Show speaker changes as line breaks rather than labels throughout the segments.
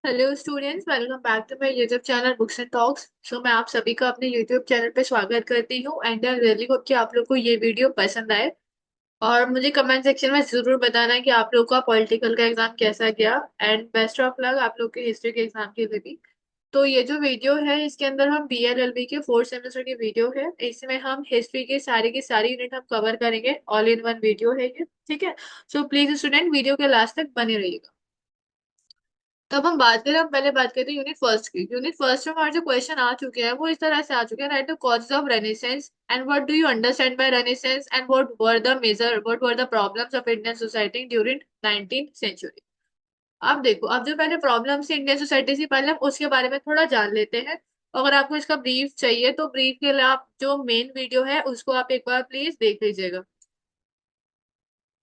Hello students, welcome back to my YouTube channel books and talks. मैं आप सभी का अपने यूट्यूब चैनल पे स्वागत करती हूँ एंड आई रियली होप कि आप लोग को ये वीडियो पसंद आए। और मुझे कमेंट सेक्शन में जरूर बताना कि आप लोग का पॉलिटिकल का एग्जाम कैसा गया। एंड बेस्ट ऑफ लक आप लोग के हिस्ट्री के एग्जाम के लिए भी। तो ये जो वीडियो है इसके अंदर हम BLLB के फोर्थ सेमेस्टर की वीडियो है। इसमें हम हिस्ट्री की सारी यूनिट हम कवर करेंगे। ऑल इन वन वीडियो है ये, ठीक है। प्लीज स्टूडेंट वीडियो के लास्ट तक बने रहिएगा। तब हम पहले बात करते हैं यूनिट फर्स्ट की। यूनिट फर्स्ट में हमारे जो क्वेश्चन आ चुके हैं वो इस तरह से आ चुके हैं। Right the causes of Renaissance and what do you understand by Renaissance and what were the problems of Indian society during 19th century. अब देखो, अब जो पहले प्रॉब्लम्स थी इंडियन सोसाइटी से, पहले हम उसके बारे में थोड़ा जान लेते हैं। अगर आपको इसका ब्रीफ चाहिए तो ब्रीफ के लिए आप जो मेन वीडियो है उसको आप एक बार प्लीज देख लीजिएगा।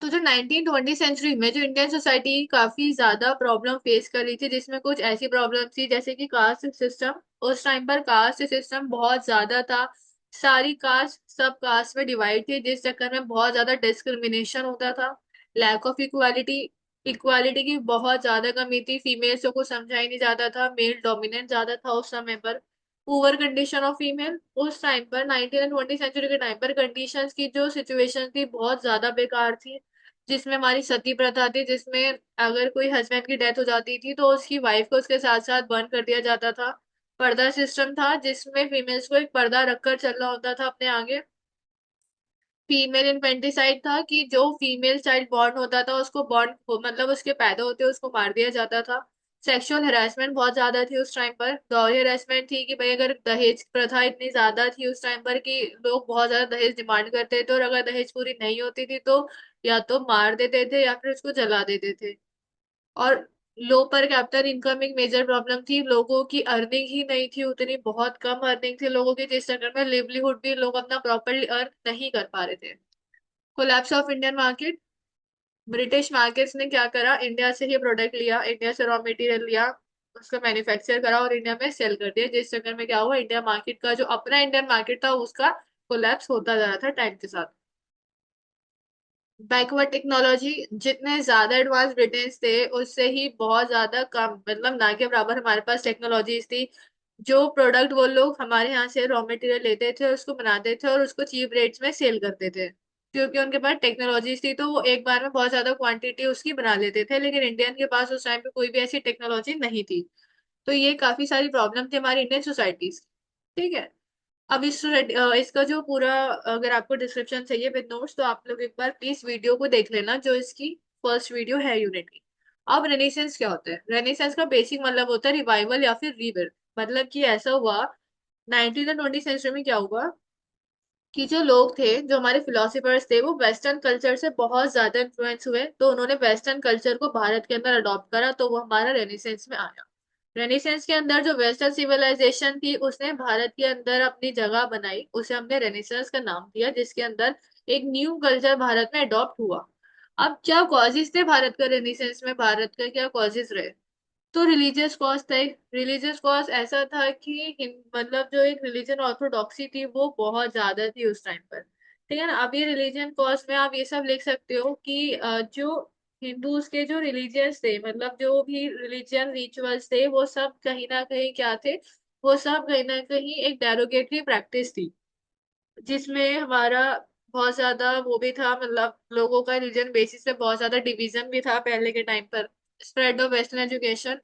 तो जो 1920 सेंचुरी में जो इंडियन सोसाइटी काफी ज्यादा प्रॉब्लम फेस कर रही थी, जिसमें कुछ ऐसी प्रॉब्लम थी जैसे कि कास्ट सिस्टम। उस टाइम पर कास्ट सिस्टम बहुत ज्यादा था। सारी कास्ट सब कास्ट में डिवाइड थी, जिस चक्कर में बहुत ज्यादा डिस्क्रिमिनेशन होता था। लैक ऑफ इक्वालिटी, इक्वालिटी की बहुत ज्यादा कमी थी। फीमेल्स को समझा ही नहीं जाता था, मेल डोमिनेंट ज्यादा था उस समय पर। पुअर कंडीशन ऑफ फीमेल उस टाइम पर 19 एंड 20 सेंचुरी के टाइम पर कंडीशंस की जो सिचुएशन थी बहुत ज्यादा बेकार थी। जिसमें हमारी सती प्रथा थी, जिसमें अगर कोई हस्बैंड की डेथ हो जाती थी तो उसकी वाइफ को उसके साथ साथ बर्न कर दिया जाता था। पर्दा सिस्टम था जिसमें फीमेल्स को एक पर्दा रखकर चलना होता था अपने आगे। फीमेल इन्फेंटिसाइड था कि जो फीमेल चाइल्ड बॉर्न होता था उसको बॉर्न मतलब उसके पैदा होते उसको मार दिया जाता था। सेक्सुअल हेरासमेंट बहुत ज्यादा थी उस टाइम पर। डॉरी हेरासमेंट थी कि भाई अगर दहेज प्रथा इतनी ज्यादा थी उस टाइम पर कि लोग बहुत ज्यादा दहेज डिमांड करते थे, और अगर दहेज पूरी नहीं होती थी तो या तो मार देते थे या फिर उसको जला देते थे। और लो पर कैपिटल इनकम एक मेजर प्रॉब्लम थी। लोगों की अर्निंग ही नहीं थी उतनी, बहुत कम अर्निंग थी लोगों की, जिस चक्कर में लिवलीहुड भी लोग अपना प्रॉपरली अर्न नहीं कर पा रहे थे। Collapse of Indian market. British markets ने क्या करा, इंडिया से ही प्रोडक्ट लिया, इंडिया से रॉ मटेरियल लिया, उसका मैन्युफैक्चर करा और इंडिया में सेल कर दिया, जिस चक्कर में क्या हुआ, इंडिया मार्केट का जो अपना इंडियन मार्केट था उसका कोलैप्स होता जा रहा था टाइम के साथ। बैकवर्ड टेक्नोलॉजी, जितने ज्यादा एडवांस ब्रिटेन थे उससे ही बहुत ज्यादा कम, मतलब ना के बराबर हमारे पास टेक्नोलॉजीज थी। जो प्रोडक्ट वो लोग हमारे यहाँ से रॉ मटेरियल लेते थे, उसको बनाते थे और उसको चीप रेट्स में सेल करते थे, क्योंकि उनके पास टेक्नोलॉजीज थी तो वो एक बार में बहुत ज्यादा क्वांटिटी उसकी बना लेते थे। लेकिन इंडियन के पास उस टाइम पे कोई भी ऐसी टेक्नोलॉजी नहीं थी। तो ये काफी सारी प्रॉब्लम थी हमारी इंडियन सोसाइटीज। ठीक है। अब इसका जो पूरा, अगर आपको डिस्क्रिप्शन चाहिए विद नोट्स तो आप लोग एक बार प्लीज वीडियो को देख लेना, जो इसकी फर्स्ट वीडियो है यूनिट की। अब रेनेसेंस क्या होता है? रेनेसेंस का बेसिक मतलब होता है रिवाइवल या फिर रीबर्थ। मतलब कि ऐसा हुआ 19 और 20 सेंचुरी में क्या हुआ कि जो लोग थे, जो हमारे फिलोसफर्स थे, वो वेस्टर्न कल्चर से बहुत ज्यादा इन्फ्लुएंस हुए, तो उन्होंने वेस्टर्न कल्चर को भारत के अंदर अडॉप्ट करा, तो वो हमारा रेनेसेंस में आया। रेनेसेंस के अंदर जो वेस्टर्न सिविलाइजेशन थी उसने भारत के अंदर अपनी जगह बनाई, उसे हमने रेनेसेंस का नाम दिया, जिसके अंदर एक न्यू कल्चर भारत में अडॉप्ट हुआ। अब क्या कॉजेज थे भारत का रेनेसेंस में, भारत का क्या कॉजेज रहे? तो रिलीजियस कॉज था। रिलीजियस कॉज ऐसा था कि मतलब जो एक रिलीजन ऑर्थोडॉक्सी थी वो बहुत ज्यादा थी उस टाइम पर। ठीक है ना। अब ये रिलीजन कॉज में आप ये सब लिख सकते हो कि जो हिंदूज के जो रिलीजियस थे, मतलब जो भी रिलीजियन रिचुअल्स थे, वो सब कहीं ना कहीं क्या थे, वो सब कहीं ना कहीं एक डेरोगेटरी प्रैक्टिस थी, जिसमें हमारा बहुत ज्यादा वो भी था, मतलब लोगों का रिलीजन बेसिस पे बहुत ज्यादा डिवीजन भी था पहले के टाइम पर। Spread of western education.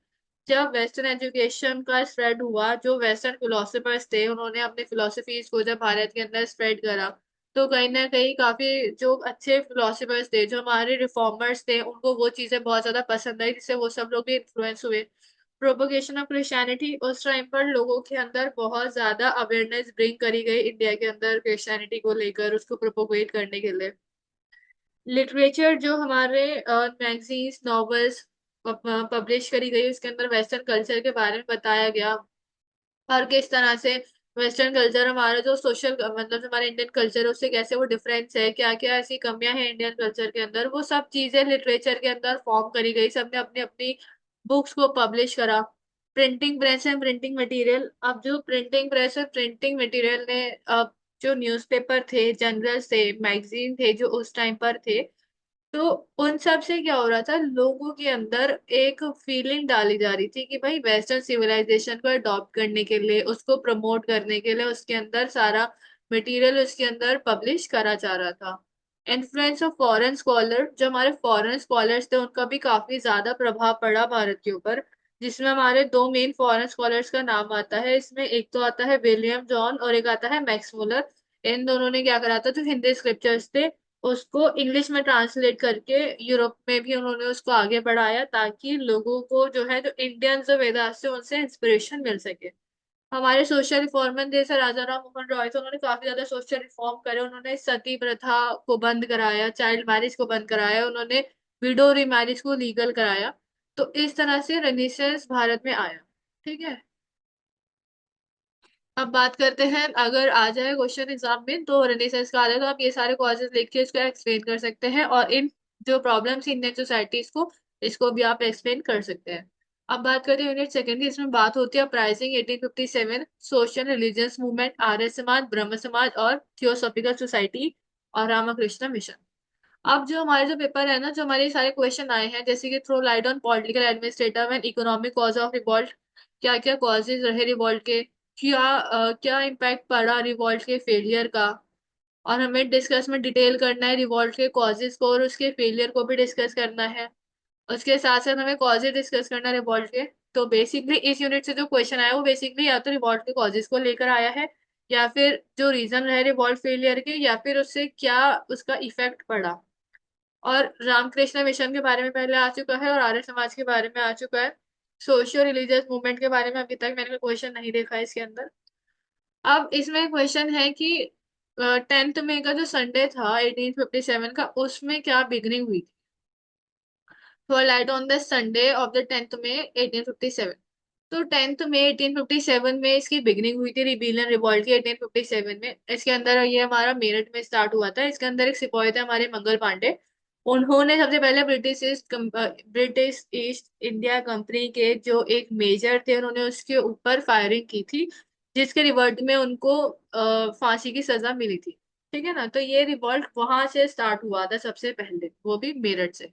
जब वेस्टर्न एजुकेशन का स्प्रेड हुआ, जो वेस्टर्न फिलोसफर्स थे उन्होंने अपने फिलोसफीज को जब भारत के अंदर स्प्रेड करा, तो कहीं ना कहीं काफी जो अच्छे फिलोसफर्स थे, जो हमारे रिफॉर्मर्स थे, उनको वो चीजें बहुत ज्यादा पसंद आई, जिससे वो सब लोग भी इन्फ्लुएंस हुए। प्रोपोगेशन ऑफ क्रिश्चियनिटी, उस टाइम पर लोगों के अंदर बहुत ज्यादा अवेयरनेस ब्रिंग करी गई इंडिया के अंदर क्रिश्चियनिटी को लेकर, उसको प्रोपोगेट करने के लिए। लिटरेचर, जो हमारे मैगजीन्स नॉवेल्स पब्लिश करी गई, उसके अंदर वेस्टर्न कल्चर के बारे में बताया गया, और किस तरह से वेस्टर्न कल्चर हमारा जो सोशल मतलब जो हमारे इंडियन कल्चर है उससे कैसे वो डिफरेंस है, क्या क्या ऐसी कमियां हैं इंडियन कल्चर के अंदर, वो सब चीजें लिटरेचर के अंदर फॉर्म करी गई। सबने अपनी अपनी बुक्स को पब्लिश करा। Printing press and printing material. अब जो प्रिंटिंग प्रेस और प्रिंटिंग मटेरियल ने, अब जो न्यूज़पेपर थे, जर्नल्स थे, मैगजीन थे जो उस टाइम पर थे, तो उन सब से क्या हो रहा था, लोगों के अंदर एक फीलिंग डाली जा रही थी कि भाई वेस्टर्न सिविलाइजेशन को अडॉप्ट करने के लिए, उसको प्रमोट करने के लिए उसके अंदर सारा मटेरियल उसके अंदर पब्लिश करा जा रहा था। इन्फ्लुएंस ऑफ फॉरेन स्कॉलर, जो हमारे फॉरेन स्कॉलर्स थे उनका भी काफी ज्यादा प्रभाव पड़ा भारत के ऊपर, जिसमें हमारे दो मेन फॉरेन स्कॉलर्स का नाम आता है इसमें। एक तो आता है विलियम जॉन और एक आता है मैक्स मुलर। इन दोनों ने क्या करा था, जो हिंदी स्क्रिप्चर्स थे उसको इंग्लिश में ट्रांसलेट करके यूरोप में भी उन्होंने उसको आगे बढ़ाया, ताकि लोगों को जो है, जो इंडियंस जो वेदास थे उनसे इंस्पिरेशन मिल सके। हमारे सोशल रिफॉर्मर जैसे राजा राम मोहन रॉय थे, उन्होंने काफी ज्यादा सोशल रिफॉर्म करे। उन्होंने सती प्रथा को बंद कराया, चाइल्ड मैरिज को बंद कराया, उन्होंने विडो रीमैरिज को लीगल कराया। तो इस तरह से रेनेसांस भारत में आया। ठीक है। अब बात करते हैं, अगर आ जाए क्वेश्चन एग्जाम में तो रेनेसांस का आ जाए तो आप ये सारे कॉजेज लिख के इसको एक्सप्लेन कर सकते हैं, और इन जो प्रॉब्लम्स इंडियन सोसाइटीज को, इसको भी आप एक्सप्लेन कर सकते हैं। अब बात करें यूनिट सेकंड की, इसमें बात होती है uprising 1857, social religious movement, Arya Samaj, ब्रह्म समाज और थियोसॉफिकल सोसाइटी और रामकृष्ण मिशन। अब जो हमारे जो पेपर है ना, जो हमारे सारे क्वेश्चन आए हैं, जैसे कि throw light on political administrative and economic cause of revolt, क्या क्या कॉजेज रहे रिवॉल्ट के, क्या इम्पैक्ट पड़ा रिवॉल्ट के फेलियर का, और हमें डिस्कस में डिटेल करना है रिवॉल्ट के कॉजेज को और उसके फेलियर को भी डिस्कस करना है। उसके साथ साथ हमें कॉजेज डिस्कस करना है रिवॉल्ट के। तो बेसिकली इस यूनिट से जो क्वेश्चन आया वो बेसिकली या तो रिवॉल्ट के कॉजेज को लेकर आया है, या फिर जो रीजन रहे रिवॉल्ट फेलियर के, या फिर उससे क्या उसका इफेक्ट पड़ा। और रामकृष्ण मिशन के बारे में पहले आ चुका है और आर्य समाज के बारे में आ चुका है। सोशियो रिलीजियस मूवमेंट के बारे में अभी तक मैंने कोई क्वेश्चन नहीं देखा है इसके अंदर। अब इसमें क्वेश्चन है कि 10th मई का जो संडे था 1857 का, उसमें क्या बिगनिंग हुई थी। थोड़ा light on the Sunday off the 10th मई 1857। तो 10th मई 1857 में इसकी बिगनिंग हुई थी, रिबेलियन रिवॉल्ट की 1857 में। इसके अंदर ये हमारा मेरठ में स्टार्ट हुआ था। इसके अंदर एक सिपाही थे हमारे मंगल पांडे। उन्होंने सबसे पहले ब्रिटिश ईस्ट इंडिया कंपनी के जो एक मेजर थे, उन्होंने उसके ऊपर फायरिंग की थी, जिसके रिवर्ट में उनको फांसी की सजा मिली थी। ठीक है ना। तो ये रिवॉल्ट वहां से स्टार्ट हुआ था सबसे पहले, वो भी मेरठ से।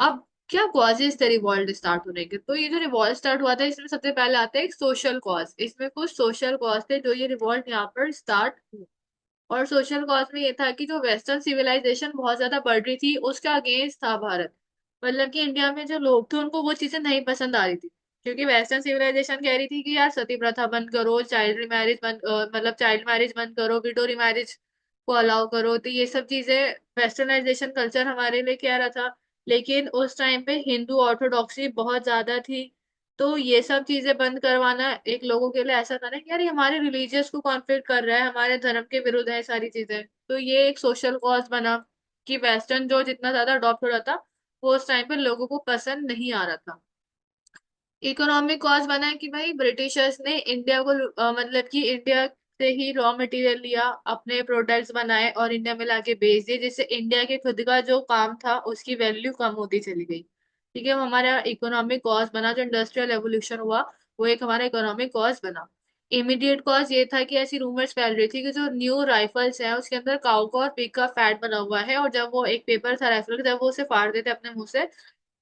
अब क्या कॉजेज थे रिवॉल्ट स्टार्ट होने के, तो ये जो रिवॉल्ट स्टार्ट हुआ था इसमें सबसे पहले आता है एक सोशल कॉज। इसमें कुछ सोशल कॉज थे जो ये रिवॉल्ट यहाँ पर स्टार्ट हुआ। और सोशल कॉज में ये था कि जो वेस्टर्न सिविलाइजेशन बहुत ज्यादा बढ़ रही थी उसका अगेंस्ट था भारत। मतलब कि इंडिया में जो लोग थे उनको वो चीजें नहीं पसंद आ रही थी, क्योंकि वेस्टर्न सिविलाइजेशन कह रही थी कि यार सती प्रथा बंद करो, चाइल्ड मैरिज बंद, मतलब चाइल्ड मैरिज बंद करो, विडो मैरिज को अलाउ करो। तो ये सब चीजें वेस्टर्नाइजेशन कल्चर हमारे लिए कह रहा था। लेकिन उस टाइम पे हिंदू ऑर्थोडॉक्सी बहुत ज्यादा थी। तो ये सब चीजें बंद करवाना एक लोगों के लिए ऐसा था ना कि यार ये हमारे रिलीजियस को कॉन्फ्लिक्ट कर रहा है, हमारे धर्म के विरुद्ध है सारी चीजें। तो ये एक सोशल कॉज बना कि वेस्टर्न जो जितना ज्यादा अडॉप्ट हो रहा था वो उस टाइम पे लोगों को पसंद नहीं आ रहा था। इकोनॉमिक कॉज बना है कि भाई ब्रिटिशर्स ने इंडिया को मतलब कि इंडिया से ही रॉ मटेरियल लिया, अपने प्रोडक्ट्स बनाए और इंडिया में लाके बेच दिए, जिससे इंडिया के खुद का जो काम था उसकी वैल्यू कम होती चली गई। ठीक है, वो हमारा इकोनॉमिक कॉज बना। जो इंडस्ट्रियल रेवोल्यूशन हुआ वो एक हमारा इकोनॉमिक कॉज बना। इमीडिएट कॉज ये था कि ऐसी रूमर्स फैल रही थी कि जो न्यू राइफल्स है उसके अंदर काऊ का और पिग का फैट बना हुआ है, और जब वो एक पेपर था राइफल का, जब वो उसे फाड़ देते अपने मुंह से,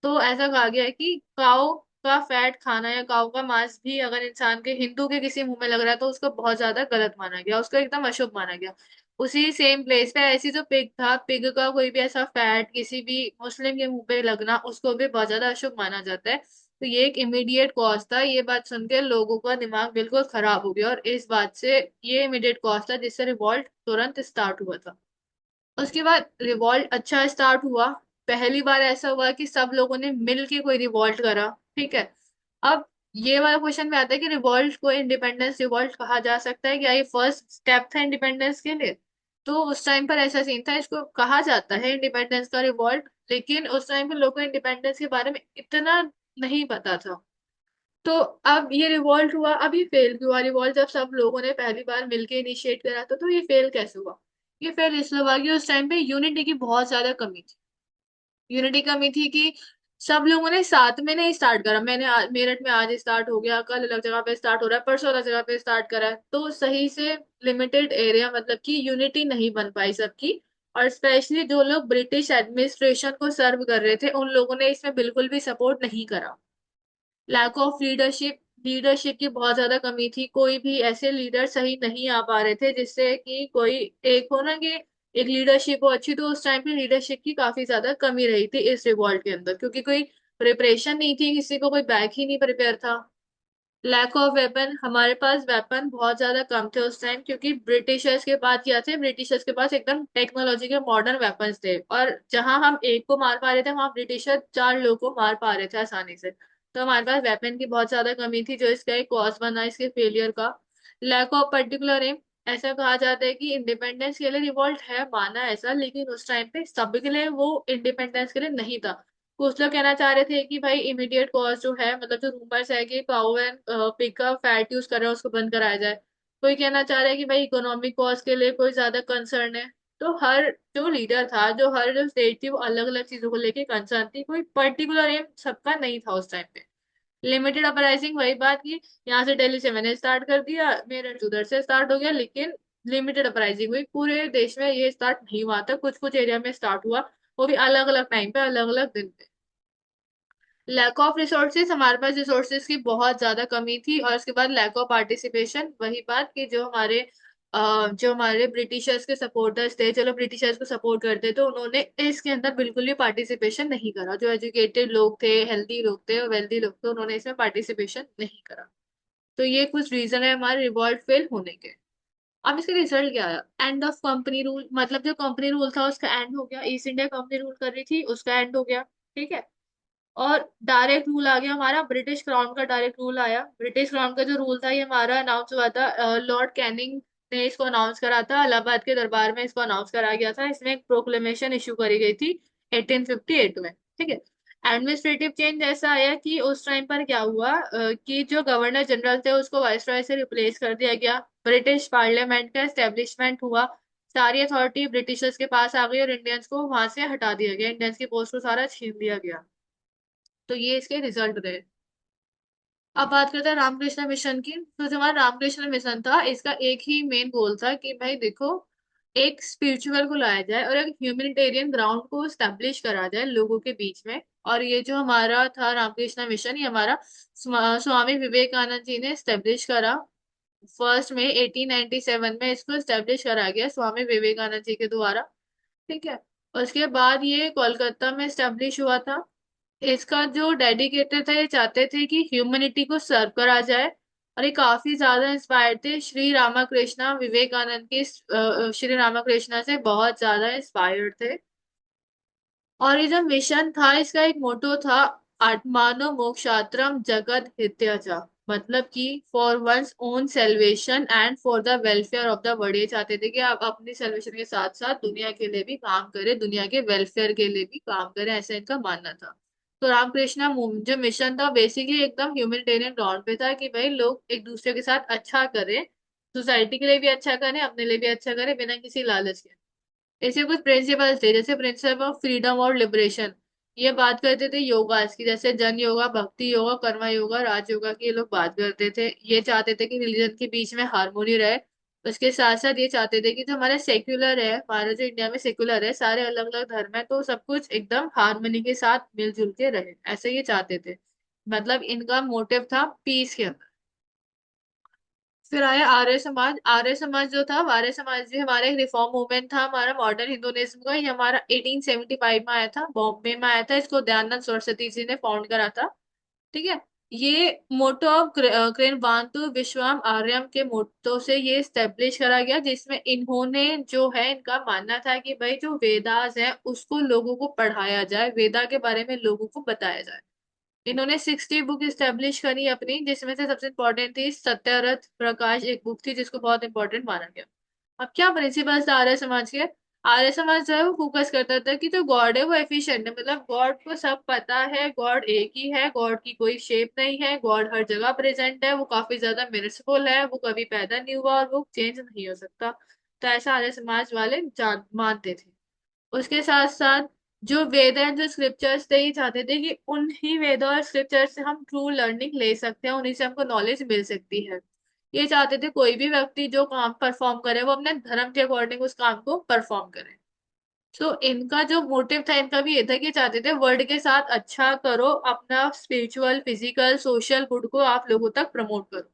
तो ऐसा कहा गया है कि काऊ का फैट खाना या काऊ का मांस भी अगर इंसान के, हिंदू के किसी मुंह में लग रहा है तो उसको बहुत ज्यादा गलत माना गया, उसको एकदम अशुभ माना गया। उसी सेम प्लेस पे ऐसी जो पिग था, पिग का कोई भी ऐसा फैट किसी भी मुस्लिम के मुंह पे लगना उसको भी बहुत ज्यादा अशुभ माना जाता है। तो ये एक इमीडिएट कॉज था। ये बात सुन के लोगों का दिमाग बिल्कुल खराब हो गया, और इस बात से ये इमीडिएट कॉज था जिससे रिवॉल्ट तुरंत स्टार्ट हुआ था। उसके बाद रिवॉल्ट अच्छा स्टार्ट हुआ। पहली बार ऐसा हुआ कि सब लोगों ने मिल के कोई रिवॉल्ट करा। ठीक है। अब ये वाला क्वेश्चन में आता है कि रिवॉल्ट को इंडिपेंडेंस रिवॉल्ट कहा जा सकता है क्या, ये फर्स्ट स्टेप था इंडिपेंडेंस के लिए। तो उस टाइम पर ऐसा सीन था, इसको कहा जाता है इंडिपेंडेंस का रिवॉल्ट। लेकिन उस टाइम पे लोगों को इंडिपेंडेंस के बारे में इतना नहीं पता था। तो अब ये रिवॉल्ट हुआ, अब ये फेल क्यों हुआ रिवॉल्ट, जब सब लोगों ने पहली बार मिलके इनिशिएट करा था, तो ये फेल कैसे हुआ। ये फेल इसलिए हुआ कि उस टाइम पे यूनिटी की बहुत ज्यादा कमी थी। यूनिटी कमी थी कि सब लोगों ने साथ में नहीं स्टार्ट करा। मेरठ में आज स्टार्ट हो गया, कल अलग जगह पे स्टार्ट हो रहा है, परसों अलग जगह पे स्टार्ट करा है, तो सही से लिमिटेड एरिया, मतलब कि यूनिटी नहीं बन पाई सबकी। और स्पेशली जो लोग ब्रिटिश एडमिनिस्ट्रेशन को सर्व कर रहे थे उन लोगों ने इसमें बिल्कुल भी सपोर्ट नहीं करा। लैक ऑफ लीडरशिप, लीडरशिप की बहुत ज्यादा कमी थी, कोई भी ऐसे लीडर सही नहीं आ पा रहे थे जिससे कि कोई एक हो ना कि एक लीडरशिप हो अच्छी। तो उस टाइम पे लीडरशिप की काफी ज्यादा कमी रही थी इस रिवॉल्ट के अंदर, क्योंकि कोई प्रिपरेशन नहीं थी, किसी को कोई बैक ही नहीं प्रिपेयर था। लैक ऑफ वेपन, हमारे पास वेपन बहुत ज्यादा कम थे उस टाइम, क्योंकि ब्रिटिशर्स के पास क्या थे, ब्रिटिशर्स के पास एकदम टेक्नोलॉजी के मॉडर्न वेपन्स थे, और जहां हम एक को मार पा रहे थे वहां ब्रिटिशर चार लोगों को मार पा रहे थे आसानी से। तो हमारे पास वेपन की बहुत ज्यादा कमी थी, जो इसका एक कॉज बना इसके फेलियर का। लैक ऑफ पर्टिकुलर एम, ऐसा कहा जाता है कि इंडिपेंडेंस के लिए रिवॉल्ट है, माना ऐसा, लेकिन उस टाइम पे सभी के लिए वो इंडिपेंडेंस के लिए नहीं था। कुछ लोग कहना चाह रहे थे कि भाई इमीडिएट कॉज जो है, मतलब जो रूमर्स है कि काउ एंड पिग का फैट यूज कर रहे हैं उसको बंद कराया जाए। कोई कहना चाह रहा है कि भाई इकोनॉमिक कॉज के लिए कोई ज्यादा कंसर्न है। तो हर जो लीडर था, जो हर जो स्टेट थी, वो अलग अलग चीजों को लेके कंसर्न थी, कोई पर्टिकुलर एम सबका नहीं था उस टाइम पे। लिमिटेड अपराइजिंग, वही बात की, यहाँ से दिल्ली से मैंने स्टार्ट कर दिया, मेरठ उधर से स्टार्ट हो गया, लेकिन लिमिटेड अपराइजिंग हुई, पूरे देश में ये स्टार्ट नहीं हुआ था, कुछ कुछ एरिया में स्टार्ट हुआ, वो भी अलग अलग टाइम पे अलग अलग दिन पे। लैक ऑफ रिसोर्सेज, हमारे पास रिसोर्सेज की बहुत ज्यादा कमी थी, और उसके बाद लैक ऑफ पार्टिसिपेशन, वही बात कि जो हमारे ब्रिटिशर्स के सपोर्टर्स थे, चलो ब्रिटिशर्स को सपोर्ट करते तो उन्होंने इसके अंदर बिल्कुल भी पार्टिसिपेशन नहीं करा। जो एजुकेटेड लोग थे, हेल्दी लोग थे और वेल्दी लोग थे, उन्होंने इसमें पार्टिसिपेशन नहीं करा। तो ये कुछ रीजन है हमारे रिवॉल्ट फेल होने के। अब इसका रिजल्ट क्या आया, एंड ऑफ कंपनी रूल, मतलब जो कंपनी रूल था उसका एंड हो गया, ईस्ट इंडिया कंपनी रूल कर रही थी उसका एंड हो गया। ठीक है। और डायरेक्ट रूल आ गया हमारा, ब्रिटिश क्राउन का डायरेक्ट रूल आया। ब्रिटिश क्राउन का जो रूल था ये हमारा अनाउंस हुआ था, लॉर्ड कैनिंग ने इसको अनाउंस करा था, इलाहाबाद के दरबार में इसको अनाउंस करा गया था, इसमें एक प्रोक्लेमेशन इशू करी गई थी 1858 में। ठीक है। एडमिनिस्ट्रेटिव चेंज ऐसा आया कि उस टाइम पर क्या हुआ, कि जो गवर्नर जनरल थे उसको वाइसरॉय से रिप्लेस कर दिया गया, ब्रिटिश पार्लियामेंट का एस्टेब्लिशमेंट हुआ, सारी अथॉरिटी ब्रिटिशर्स के पास आ गई और इंडियंस को वहां से हटा दिया गया, इंडियंस की पोस्ट को सारा छीन दिया गया। तो ये इसके रिजल्ट रहे। अब बात करते हैं रामकृष्ण मिशन की। तो जो हमारा रामकृष्ण मिशन था, इसका एक ही मेन गोल था कि भाई देखो, एक स्पिरिचुअल को लाया जाए और एक ह्यूमैनिटेरियन ग्राउंड को स्टैब्लिश करा जाए लोगों के बीच में। और ये जो हमारा था रामकृष्ण मिशन, ये हमारा स्वामी विवेकानंद जी ने स्टैब्लिश करा। फर्स्ट में 1897 में इसको स्टैब्लिश करा गया स्वामी विवेकानंद जी के द्वारा। ठीक है। उसके बाद ये कोलकाता में स्टैब्लिश हुआ था। इसका जो डेडिकेटर था, ये चाहते थे कि ह्यूमैनिटी को सर्व करा जाए, और ये काफी ज्यादा इंस्पायर्ड थे श्री रामाकृष्णा विवेकानंद के, श्री रामाकृष्णा से बहुत ज्यादा इंस्पायर्ड थे। और ये जो मिशन था, इसका एक मोटो था, आत्मानो मोक्षात्रम जगत हित्याचा, मतलब कि for one's own salvation and for the welfare of the world. ये चाहते थे कि आप अपनी सेल्वेशन के साथ साथ दुनिया के लिए भी काम करें, दुनिया के वेलफेयर के लिए भी काम करें, ऐसा इनका मानना था। तो रामकृष्णा जो मिशन था बेसिकली एकदम ह्यूमैनिटेरियन ग्राउंड पे था, कि भाई लोग एक दूसरे के साथ अच्छा करें, सोसाइटी के लिए भी अच्छा करें, अपने लिए भी अच्छा करें, बिना किसी लालच के। ऐसे कुछ प्रिंसिपल्स थे, जैसे प्रिंसिपल ऑफ फ्रीडम और लिबरेशन। ये बात करते थे योगा की, जैसे जन योगा, भक्ति योगा, कर्मा योगा, राज योगा की ये लोग बात करते थे। ये चाहते थे कि रिलीजन के बीच में हारमोनी रहे। उसके साथ साथ ये चाहते थे कि जो हमारा सेक्युलर है, हमारा जो इंडिया में सेक्युलर है, सारे अलग अलग धर्म है, तो सब कुछ एकदम हारमोनी के साथ मिलजुल के रहे, ऐसे ये चाहते थे। मतलब इनका मोटिव था पीस के अंदर। फिर आया आर्य समाज। आर्य समाज जो था, आर्य समाज भी हमारा एक रिफॉर्म मूवमेंट था, हमारा मॉडर्न हिंदुइज्म का। ये हमारा 1875 में आया था, बॉम्बे में आया था, इसको दयानंद सरस्वती जी ने फाउंड करा था। ठीक है। ये मोटो ऑफ क्रेन बांतु विश्वाम आर्यम के मोटो से ये स्टेब्लिश करा गया, जिसमें इन्होंने जो है, इनका मानना था कि भाई जो वेदास है उसको लोगों को पढ़ाया जाए, वेदा के बारे में लोगों को बताया जाए। इन्होंने 60 बुक स्टेब्लिश करी अपनी, जिसमें से सबसे इंपॉर्टेंट थी सत्यरथ प्रकाश, एक बुक थी जिसको बहुत इंपॉर्टेंट माना गया। अब क्या प्रिंसिपल्स था आर्य समाज के। आर्य समाज जो है वो फोकस करता था कि जो गॉड है वो एफिशिएंट है, मतलब गॉड को सब पता है, गॉड एक ही है, गॉड की कोई शेप नहीं है, गॉड हर जगह प्रेजेंट है, वो काफी ज्यादा मिर्सफुल है, वो कभी पैदा नहीं हुआ और वो चेंज नहीं हो सकता। तो ऐसा आर्य समाज वाले मानते थे। उसके साथ साथ जो वेद एंड जो स्क्रिप्चर्स थे, ये चाहते थे कि उन्हीं वेद और स्क्रिप्चर से हम ट्रू लर्निंग ले सकते हैं, उन्हीं से हमको नॉलेज मिल सकती है। ये चाहते थे कोई भी व्यक्ति जो काम परफॉर्म करे वो अपने धर्म के अकॉर्डिंग उस काम को परफॉर्म करे। तो इनका जो मोटिव था, इनका भी ये था कि चाहते थे वर्ल्ड के साथ अच्छा करो, अपना स्पिरिचुअल, फिजिकल, सोशल गुड को आप लोगों तक प्रमोट करो।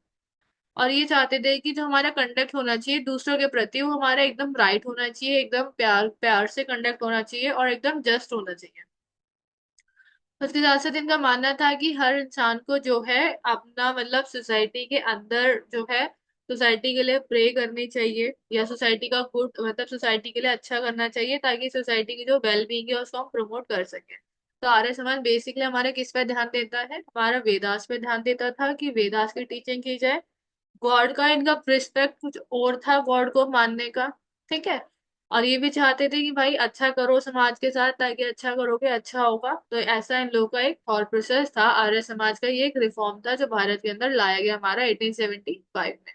और ये चाहते थे कि जो हमारा कंडक्ट होना चाहिए दूसरों के प्रति, वो हमारा एकदम राइट होना चाहिए, एकदम प्यार प्यार से कंडक्ट होना चाहिए और एकदम जस्ट होना चाहिए। उसके साथ साथ इनका मानना था कि हर इंसान को जो है अपना मतलब सोसाइटी के अंदर जो है सोसाइटी के लिए प्रे करनी चाहिए, या सोसाइटी का गुड मतलब सोसाइटी के लिए अच्छा करना चाहिए, ताकि सोसाइटी की जो वेल बीइंग है उसको हम प्रमोट कर सकें। तो आर्य समाज बेसिकली हमारे किस पे ध्यान देता है, हमारा वेदास पे ध्यान देता था कि वेदास की टीचिंग की जाए। गॉड का इनका रिस्पेक्ट कुछ और था, गॉड को मानने का। ठीक है। और ये भी चाहते थे कि भाई अच्छा करो समाज के साथ, ताकि अच्छा करोगे अच्छा होगा। तो ऐसा इन लोगों का एक थॉट प्रोसेस था। आर्य समाज का ये एक रिफॉर्म था जो भारत के अंदर लाया गया हमारा 1875 में।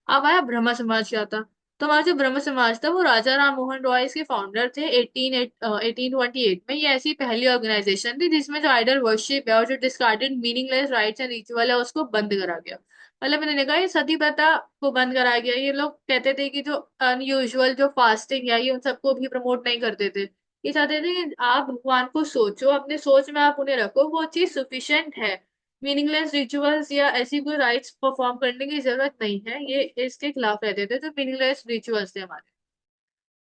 अब आया ब्रह्म समाज क्या था। तो हमारा जो ब्रह्म समाज था वो राजा राम मोहन रॉय इसके फाउंडर थे 1828 में। ये ऐसी पहली ऑर्गेनाइजेशन थी जिसमें जो आइडल वर्शिप है और जो discarded meaningless rights and ritual है उसको बंद करा गया। मतलब मैंने कहा ये सती प्रथा को बंद करा गया। ये लोग कहते थे कि जो अनयूजुअल जो फास्टिंग है ये उन सबको भी प्रमोट नहीं करते थे। ये चाहते थे कि आप भगवान को सोचो, अपने सोच में आप उन्हें रखो, वो चीज सुफिशियंट है। मीनिंगलेस रिचुअल्स या ऐसी कोई राइट्स परफॉर्म करने की जरूरत नहीं है, ये इसके खिलाफ रहते थे जो मीनिंगलेस रिचुअल्स थे हमारे।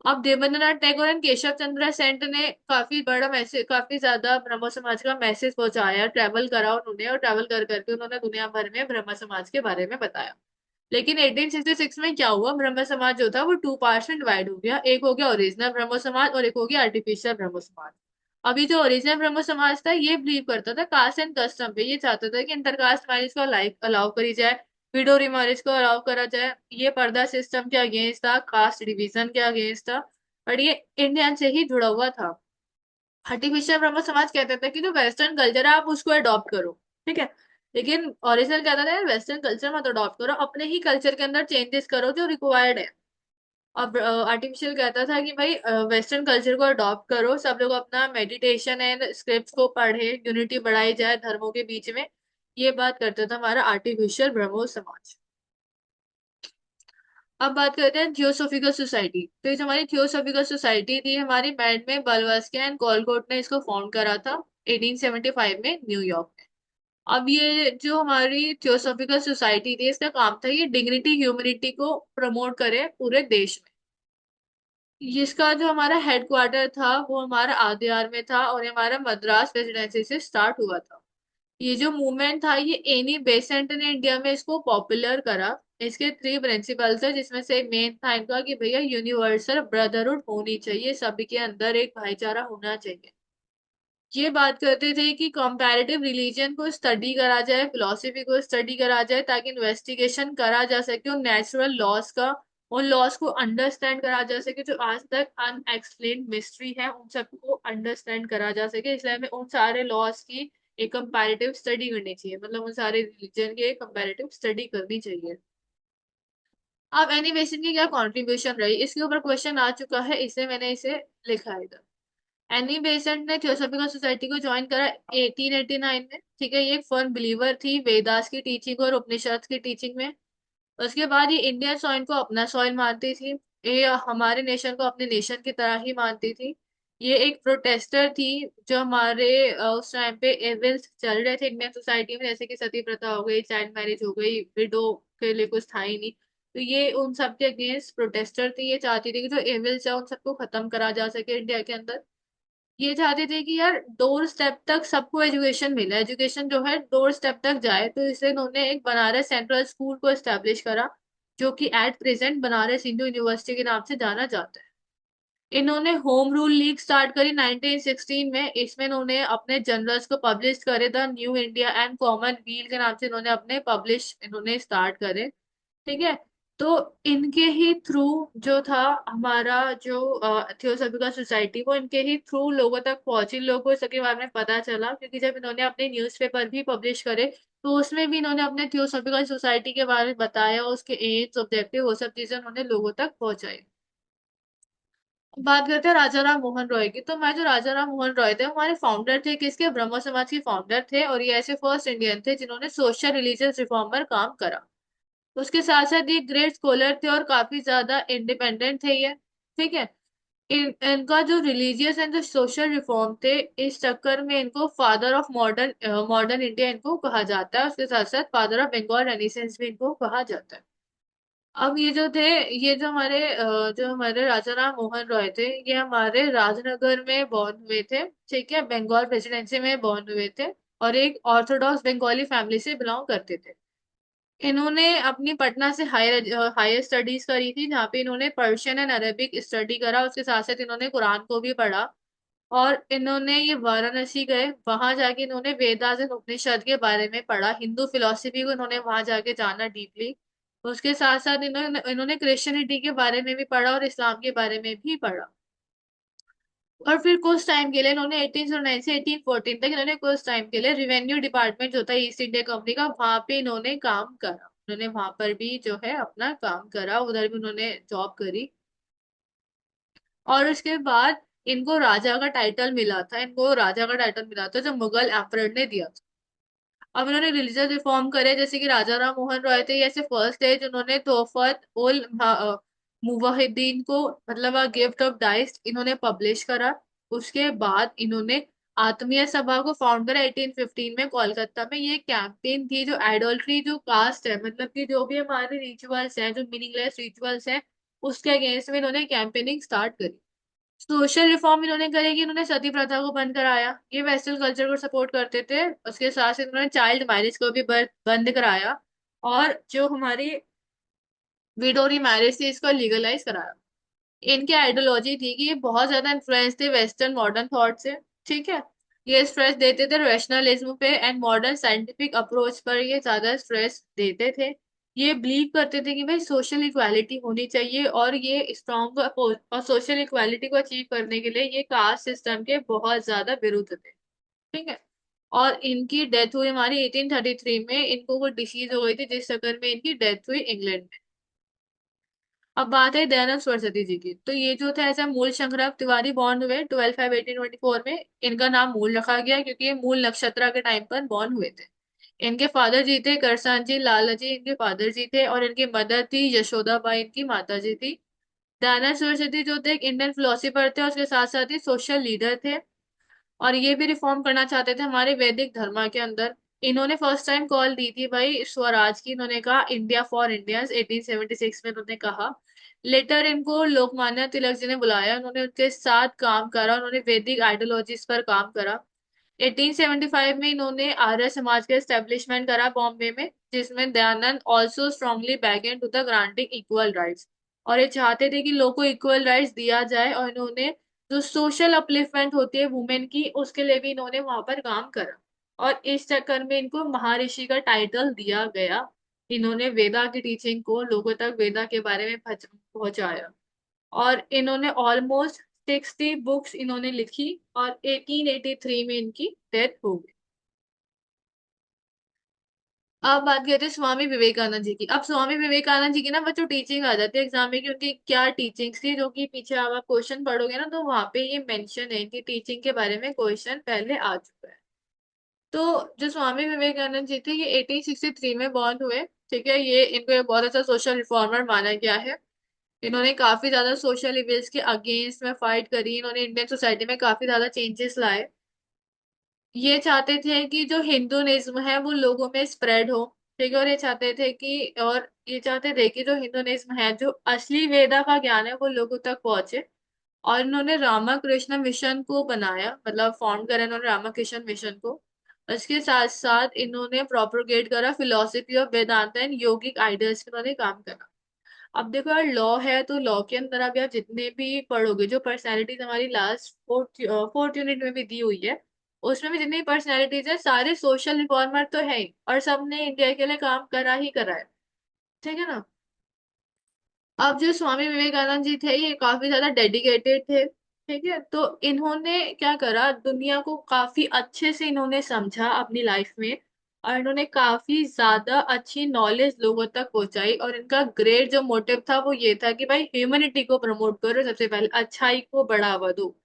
अब देवेंद्रनाथ टैगोर एंड केशव चंद्र सेन ने काफी बड़ा मैसेज, काफी ज्यादा ब्रह्म समाज का मैसेज पहुंचाया, ट्रैवल करा उन्होंने, और ट्रैवल कर करके उन्होंने दुनिया भर में ब्रह्म समाज के बारे में बताया। लेकिन 1866 में क्या हुआ, ब्रह्म समाज जो था वो टू पार्ट्स में डिवाइड हो गया। एक हो गया ओरिजिनल ब्रह्म समाज और एक हो गया आर्टिफिशियल ब्रह्म समाज। अभी जो ओरिजिनल ब्रह्म समाज था ये बिलीव करता था कास्ट एंड कस्टम पे। ये चाहता था कि इंटरकास्ट मैरिज को लाइक अलाउ करी जाए, विडो रिमैरिज को अलाउ करा जाए। ये पर्दा सिस्टम के अगेंस्ट था, कास्ट डिवीजन के अगेंस्ट था। और ये इंडियन से ही जुड़ा हुआ था। आर्टिफिशियल ब्रह्म समाज कहते थे कि जो वेस्टर्न कल्चर है आप उसको अडॉप्ट करो। ठीक है। लेकिन ओरिजिनल कहता था वेस्टर्न कल्चर मत अडॉप्ट करो, अपने ही कल्चर के अंदर चेंजेस करो जो रिक्वायर्ड है। अब आर्टिफिशियल कहता था कि भाई वेस्टर्न कल्चर को अडॉप्ट करो, सब लोग अपना मेडिटेशन एंड स्क्रिप्ट्स को पढ़े, यूनिटी बढ़ाई जाए धर्मों के बीच में। ये बात करता था हमारा आर्टिफिशियल ब्रह्मो समाज। अब बात करते हैं थियोसॉफिकल सोसाइटी। तो ये जो हमारी थियोसॉफिकल सोसाइटी थी हमारी बैंड में बलवास्के एंड कॉलकोट ने इसको फाउंड करा था 1875 में न्यूयॉर्क में। अब ये जो हमारी थियोसॉफिकल सोसाइटी थी इसका काम था ये डिग्निटी ह्यूमनिटी को प्रमोट करे पूरे देश में। इसका जो हमारा हेडक्वार्टर था वो हमारा आदियार में था और ये हमारा मद्रास प्रेसिडेंसी से स्टार्ट हुआ था। ये जो मूवमेंट था ये एनी बेसेंट ने इंडिया में इसको पॉपुलर करा। इसके थ्री प्रिंसिपल्स है जिसमें से मेन था इनका कि भैया यूनिवर्सल ब्रदरहुड होनी चाहिए, सभी के अंदर एक भाईचारा होना चाहिए। ये बात करते थे कि कंपैरेटिव रिलीजन को स्टडी करा जाए, फिलोसफी को स्टडी करा जाए, ताकि इन्वेस्टिगेशन करा जा सके उन नेचुरल लॉज का, उन लॉज को अंडरस्टैंड करा जा सके जो आज तक अनएक्सप्लेन्ड मिस्ट्री है, उन सबको अंडरस्टैंड करा जा सके। इसलिए हमें उन सारे लॉज की एक कंपैरेटिव स्टडी करनी चाहिए, मतलब उन सारे रिलीजन की एक कंपैरेटिव स्टडी करनी चाहिए। अब एनिमेशन की क्या कंट्रीब्यूशन रही इसके ऊपर क्वेश्चन आ चुका है, इसे मैंने इसे लिखा है इधर। एनी बेसेंट ने थियोसॉफिकल सोसाइटी को ज्वाइन करा 1889 में। ठीक है। ये एक फर्म बिलीवर थी वेदास की टीचिंग और उपनिषद की टीचिंग में। उसके बाद ये इंडियन सॉइल को अपना सॉइल मानती थी। ये हमारे नेशन को अपने नेशन की तरह ही मानती थी। ये एक प्रोटेस्टर थी। जो हमारे उस टाइम पे एविल्स चल रहे थे इंडियन सोसाइटी में, जैसे कि सती प्रथा हो गई, चाइल्ड मैरिज हो गई, विडो के लिए कुछ था ही नहीं। तो ये उन सब के अगेंस्ट प्रोटेस्टर थी। ये चाहती थी कि जो एविल्स है उन सबको खत्म करा जा सके इंडिया के अंदर। ये चाहते थे कि यार डोर स्टेप तक सबको एजुकेशन मिले, एजुकेशन जो है डोर स्टेप तक जाए। तो इसलिए इन्होंने एक बनारस सेंट्रल स्कूल को एस्टेब्लिश करा, जो कि at present Banaras Hindu university के नाम से जाना जाता है। इन्होंने होम रूल लीग स्टार्ट करी 1916 में। इसमें इन्होंने अपने जर्नल्स को पब्लिश करे, the New India and Commonweal के नाम से इन्होंने अपने पब्लिश इन्होंने स्टार्ट करे। ठीक है। तो इनके ही थ्रू जो था हमारा जो थियोसॉफिकल सोसाइटी, वो इनके ही थ्रू लोगों तक पहुंची, लोगों को इसके बारे में पता चला। क्योंकि जब इन्होंने अपने न्यूज़पेपर भी पब्लिश करे तो उसमें भी इन्होंने अपने थियोसॉफिकल सोसाइटी के बारे में बताया, उसके एम्स ऑब्जेक्टिव वो सब चीजें उन्होंने लोगों तक पहुंचाई। बात करते हैं राजा राम मोहन रॉय की। तो मैं जो राजा राम मोहन रॉय थे वो हमारे फाउंडर थे, किसके, ब्रह्म समाज के फाउंडर थे। और ये ऐसे फर्स्ट इंडियन थे जिन्होंने सोशल रिलीजियस रिफॉर्म पर काम करा। उसके साथ साथ ये ग्रेट स्कॉलर थे और काफी ज्यादा इंडिपेंडेंट थे ये। ठीक है। इनका जो रिलीजियस एंड जो सोशल रिफॉर्म थे, इस चक्कर में इनको father of modern modern India इनको कहा जाता है। उसके साथ साथ फादर ऑफ बंगाल रेनेसेंस भी इनको कहा जाता है। अब ये जो थे, ये जो हमारे राजा राम मोहन रॉय थे, ये हमारे राजनगर में बॉर्न हुए थे। ठीक है, बंगाल प्रेसिडेंसी में बॉर्न हुए थे, और एक ऑर्थोडॉक्स बंगाली फैमिली से बिलोंग करते थे। इन्होंने अपनी पटना से हायर स्टडीज करी थी, जहाँ पे इन्होंने पर्शियन एंड अरेबिक स्टडी करा। उसके साथ साथ इन्होंने कुरान को भी पढ़ा। और इन्होंने ये वाराणसी गए, वहां जाके इन्होंने वेदास एंड उपनिषद के बारे में पढ़ा, हिंदू फिलोसफी को इन्होंने वहां जाके जाना डीपली। उसके साथ साथ इन्होंने इन्होंने क्रिश्चियनिटी के बारे में भी पढ़ा और इस्लाम के बारे में भी पढ़ा। और फिर कुछ टाइम के लिए इन्होंने 1809 से 1814 तक इन्होंने कुछ टाइम के लिए रिवेन्यू डिपार्टमेंट जो था ईस्ट इंडिया कंपनी का, वहां पे इन्होंने काम करा। उन्होंने वहां पर भी जो है अपना काम करा, उधर भी उन्होंने जॉब करी। और उसके बाद इनको राजा का टाइटल मिला था, इनको राजा का टाइटल मिला था जो मुगल एम्परर ने दिया था। अब इन्होंने रिलीजियस रिफॉर्म करे, जैसे कि राजा राम मोहन रॉय थे, ऐसे फर्स्ट है जिन्होंने तोहफत उल मुवाहिदीन को, मतलब गिफ्ट ऑफ डाइस, इन्होंने पब्लिश करा। उसके बाद इन्होंने आत्मीय सभा को फाउंड करा 1815 में कोलकाता में। ये कैंपेन थी जो आइडोल्ट्री जो कास्ट है, मतलब कि जो भी हमारे रिचुअल्स हैं, जो मीनिंगलेस रिचुअल्स हैं, उसके अगेंस्ट में इन्होंने कैंपेनिंग स्टार्ट करी। सोशल रिफॉर्म इन्होंने करे कि इन्होंने सती प्रथा को बंद कराया, ये वेस्टर्न कल्चर को सपोर्ट करते थे। उसके साथ साथ इन्होंने चाइल्ड मैरिज को भी बंद कराया, और जो हमारी विडोरी मैरिज थी इसको लीगलाइज कराया। इनकी आइडियोलॉजी थी कि ये बहुत ज्यादा इन्फ्लुएंस थे वेस्टर्न मॉडर्न थॉट से। ठीक है, ये स्ट्रेस देते थे रैशनलिज्म पे एंड मॉडर्न साइंटिफिक अप्रोच पर, ये ज्यादा स्ट्रेस देते थे। ये बिलीव करते थे कि भाई सोशल इक्वालिटी होनी चाहिए, और ये स्ट्रॉन्ग और सोशल इक्वालिटी को अचीव करने के लिए ये कास्ट सिस्टम के बहुत ज्यादा विरुद्ध थे। ठीक है, और इनकी डेथ हुई हमारी 1833 में। इनको कोई डिसीज हो गई थी जिस चक्कर में इनकी डेथ हुई इंग्लैंड में। अब बात है दयानंद सरस्वती जी की। तो ये जो था ऐसा मूल शंकरराव तिवारी बॉर्न हुए 12/5/1824 में। इनका नाम मूल रखा गया क्योंकि ये मूल नक्षत्र के टाइम पर बॉर्न हुए थे। इनके फादर जी थे करसान जी लाला जी, इनके फादर जी थे, और इनकी मदर थी यशोदा बाई, इनकी माता जी थी। दयानंद सरस्वती जो थे एक इंडियन फिलोसफर थे, उसके साथ साथ ही सोशल लीडर थे। और ये भी रिफॉर्म करना चाहते थे हमारे वैदिक धर्म के अंदर। इन्होंने फर्स्ट टाइम कॉल दी थी भाई स्वराज की, इन्होंने कहा इंडिया फॉर इंडियंस 1876 में इन्होंने कहा। लेटर इनको लोकमान्य तिलक जी ने बुलाया, उन्होंने उनके साथ काम करा, उन्होंने वैदिक आइडियोलॉजीज पर काम करा। 1875 में इन्होंने आर्य समाज का एस्टेब्लिशमेंट करा बॉम्बे में, जिसमें Dayanand also strongly back to the granting equal rights. और ये चाहते थे कि लोगों को इक्वल राइट्स दिया जाए, और इन्होंने जो सोशल अपलिफ्टमेंट होती है वुमेन की, उसके लिए भी इन्होंने वहां पर काम करा। और इस चक्कर में इनको महर्षि का टाइटल दिया गया। इन्होंने वेदा की टीचिंग को लोगों तक, वेदा के बारे में पहुंचाया। और इन्होंने ऑलमोस्ट 60 बुक्स इन्होंने लिखी, और 1883 में इनकी डेथ हो गई। अब बात करते हैं स्वामी विवेकानंद जी की। अब स्वामी विवेकानंद जी की ना बच्चों टीचिंग आ जाती है एग्जाम में कि उनकी क्या टीचिंग्स थी, जो कि पीछे आप क्वेश्चन पढ़ोगे ना तो वहां पे ये मेंशन है कि टीचिंग के बारे में क्वेश्चन पहले आ चुका है। तो जो स्वामी विवेकानंद जी थे ये 1863 में बॉर्न हुए। ठीक है, ये इनको एक बहुत अच्छा सोशल रिफॉर्मर माना गया है। इन्होंने काफी ज्यादा सोशल इविल्स के अगेंस्ट में फाइट करी, इन्होंने इंडियन सोसाइटी में काफी ज्यादा चेंजेस लाए। ये चाहते थे कि जो हिंदुइज्म है वो लोगों में स्प्रेड हो। ठीक है, और ये चाहते थे कि जो हिंदुइज्म है, जो असली वेदा का ज्ञान है, वो लोगों तक पहुंचे। और इन्होंने रामाकृष्ण मिशन को बनाया, मतलब फॉर्म करा इन्होंने रामाकृष्ण मिशन को। उसके साथ साथ इन्होंने प्रोपोगेट करा philosophy of Vedanta and yogic ideals पे इन्होंने काम करा। अब देखो यार, लॉ है तो लॉ के अंदर अब यार जितने भी पढ़ोगे, जो पर्सनैलिटीज हमारी लास्ट फोर्थ यूनिट में भी दी हुई है, उसमें भी जितनी पर्सनैलिटीज है सारे सोशल रिफॉर्मर तो है ही, और सबने इंडिया के लिए काम करा ही करा है। ठीक है ना। अब जो स्वामी विवेकानंद जी थे ये काफी ज्यादा डेडिकेटेड थे। ठीक है, तो इन्होंने क्या करा, दुनिया को काफी अच्छे से इन्होंने समझा अपनी लाइफ में। और इन्होंने काफी ज्यादा अच्छी नॉलेज लोगों तक पहुंचाई, और इनका ग्रेट जो मोटिव था वो ये था कि भाई ह्यूमैनिटी को प्रमोट करो, सबसे पहले अच्छाई को बढ़ावा दो।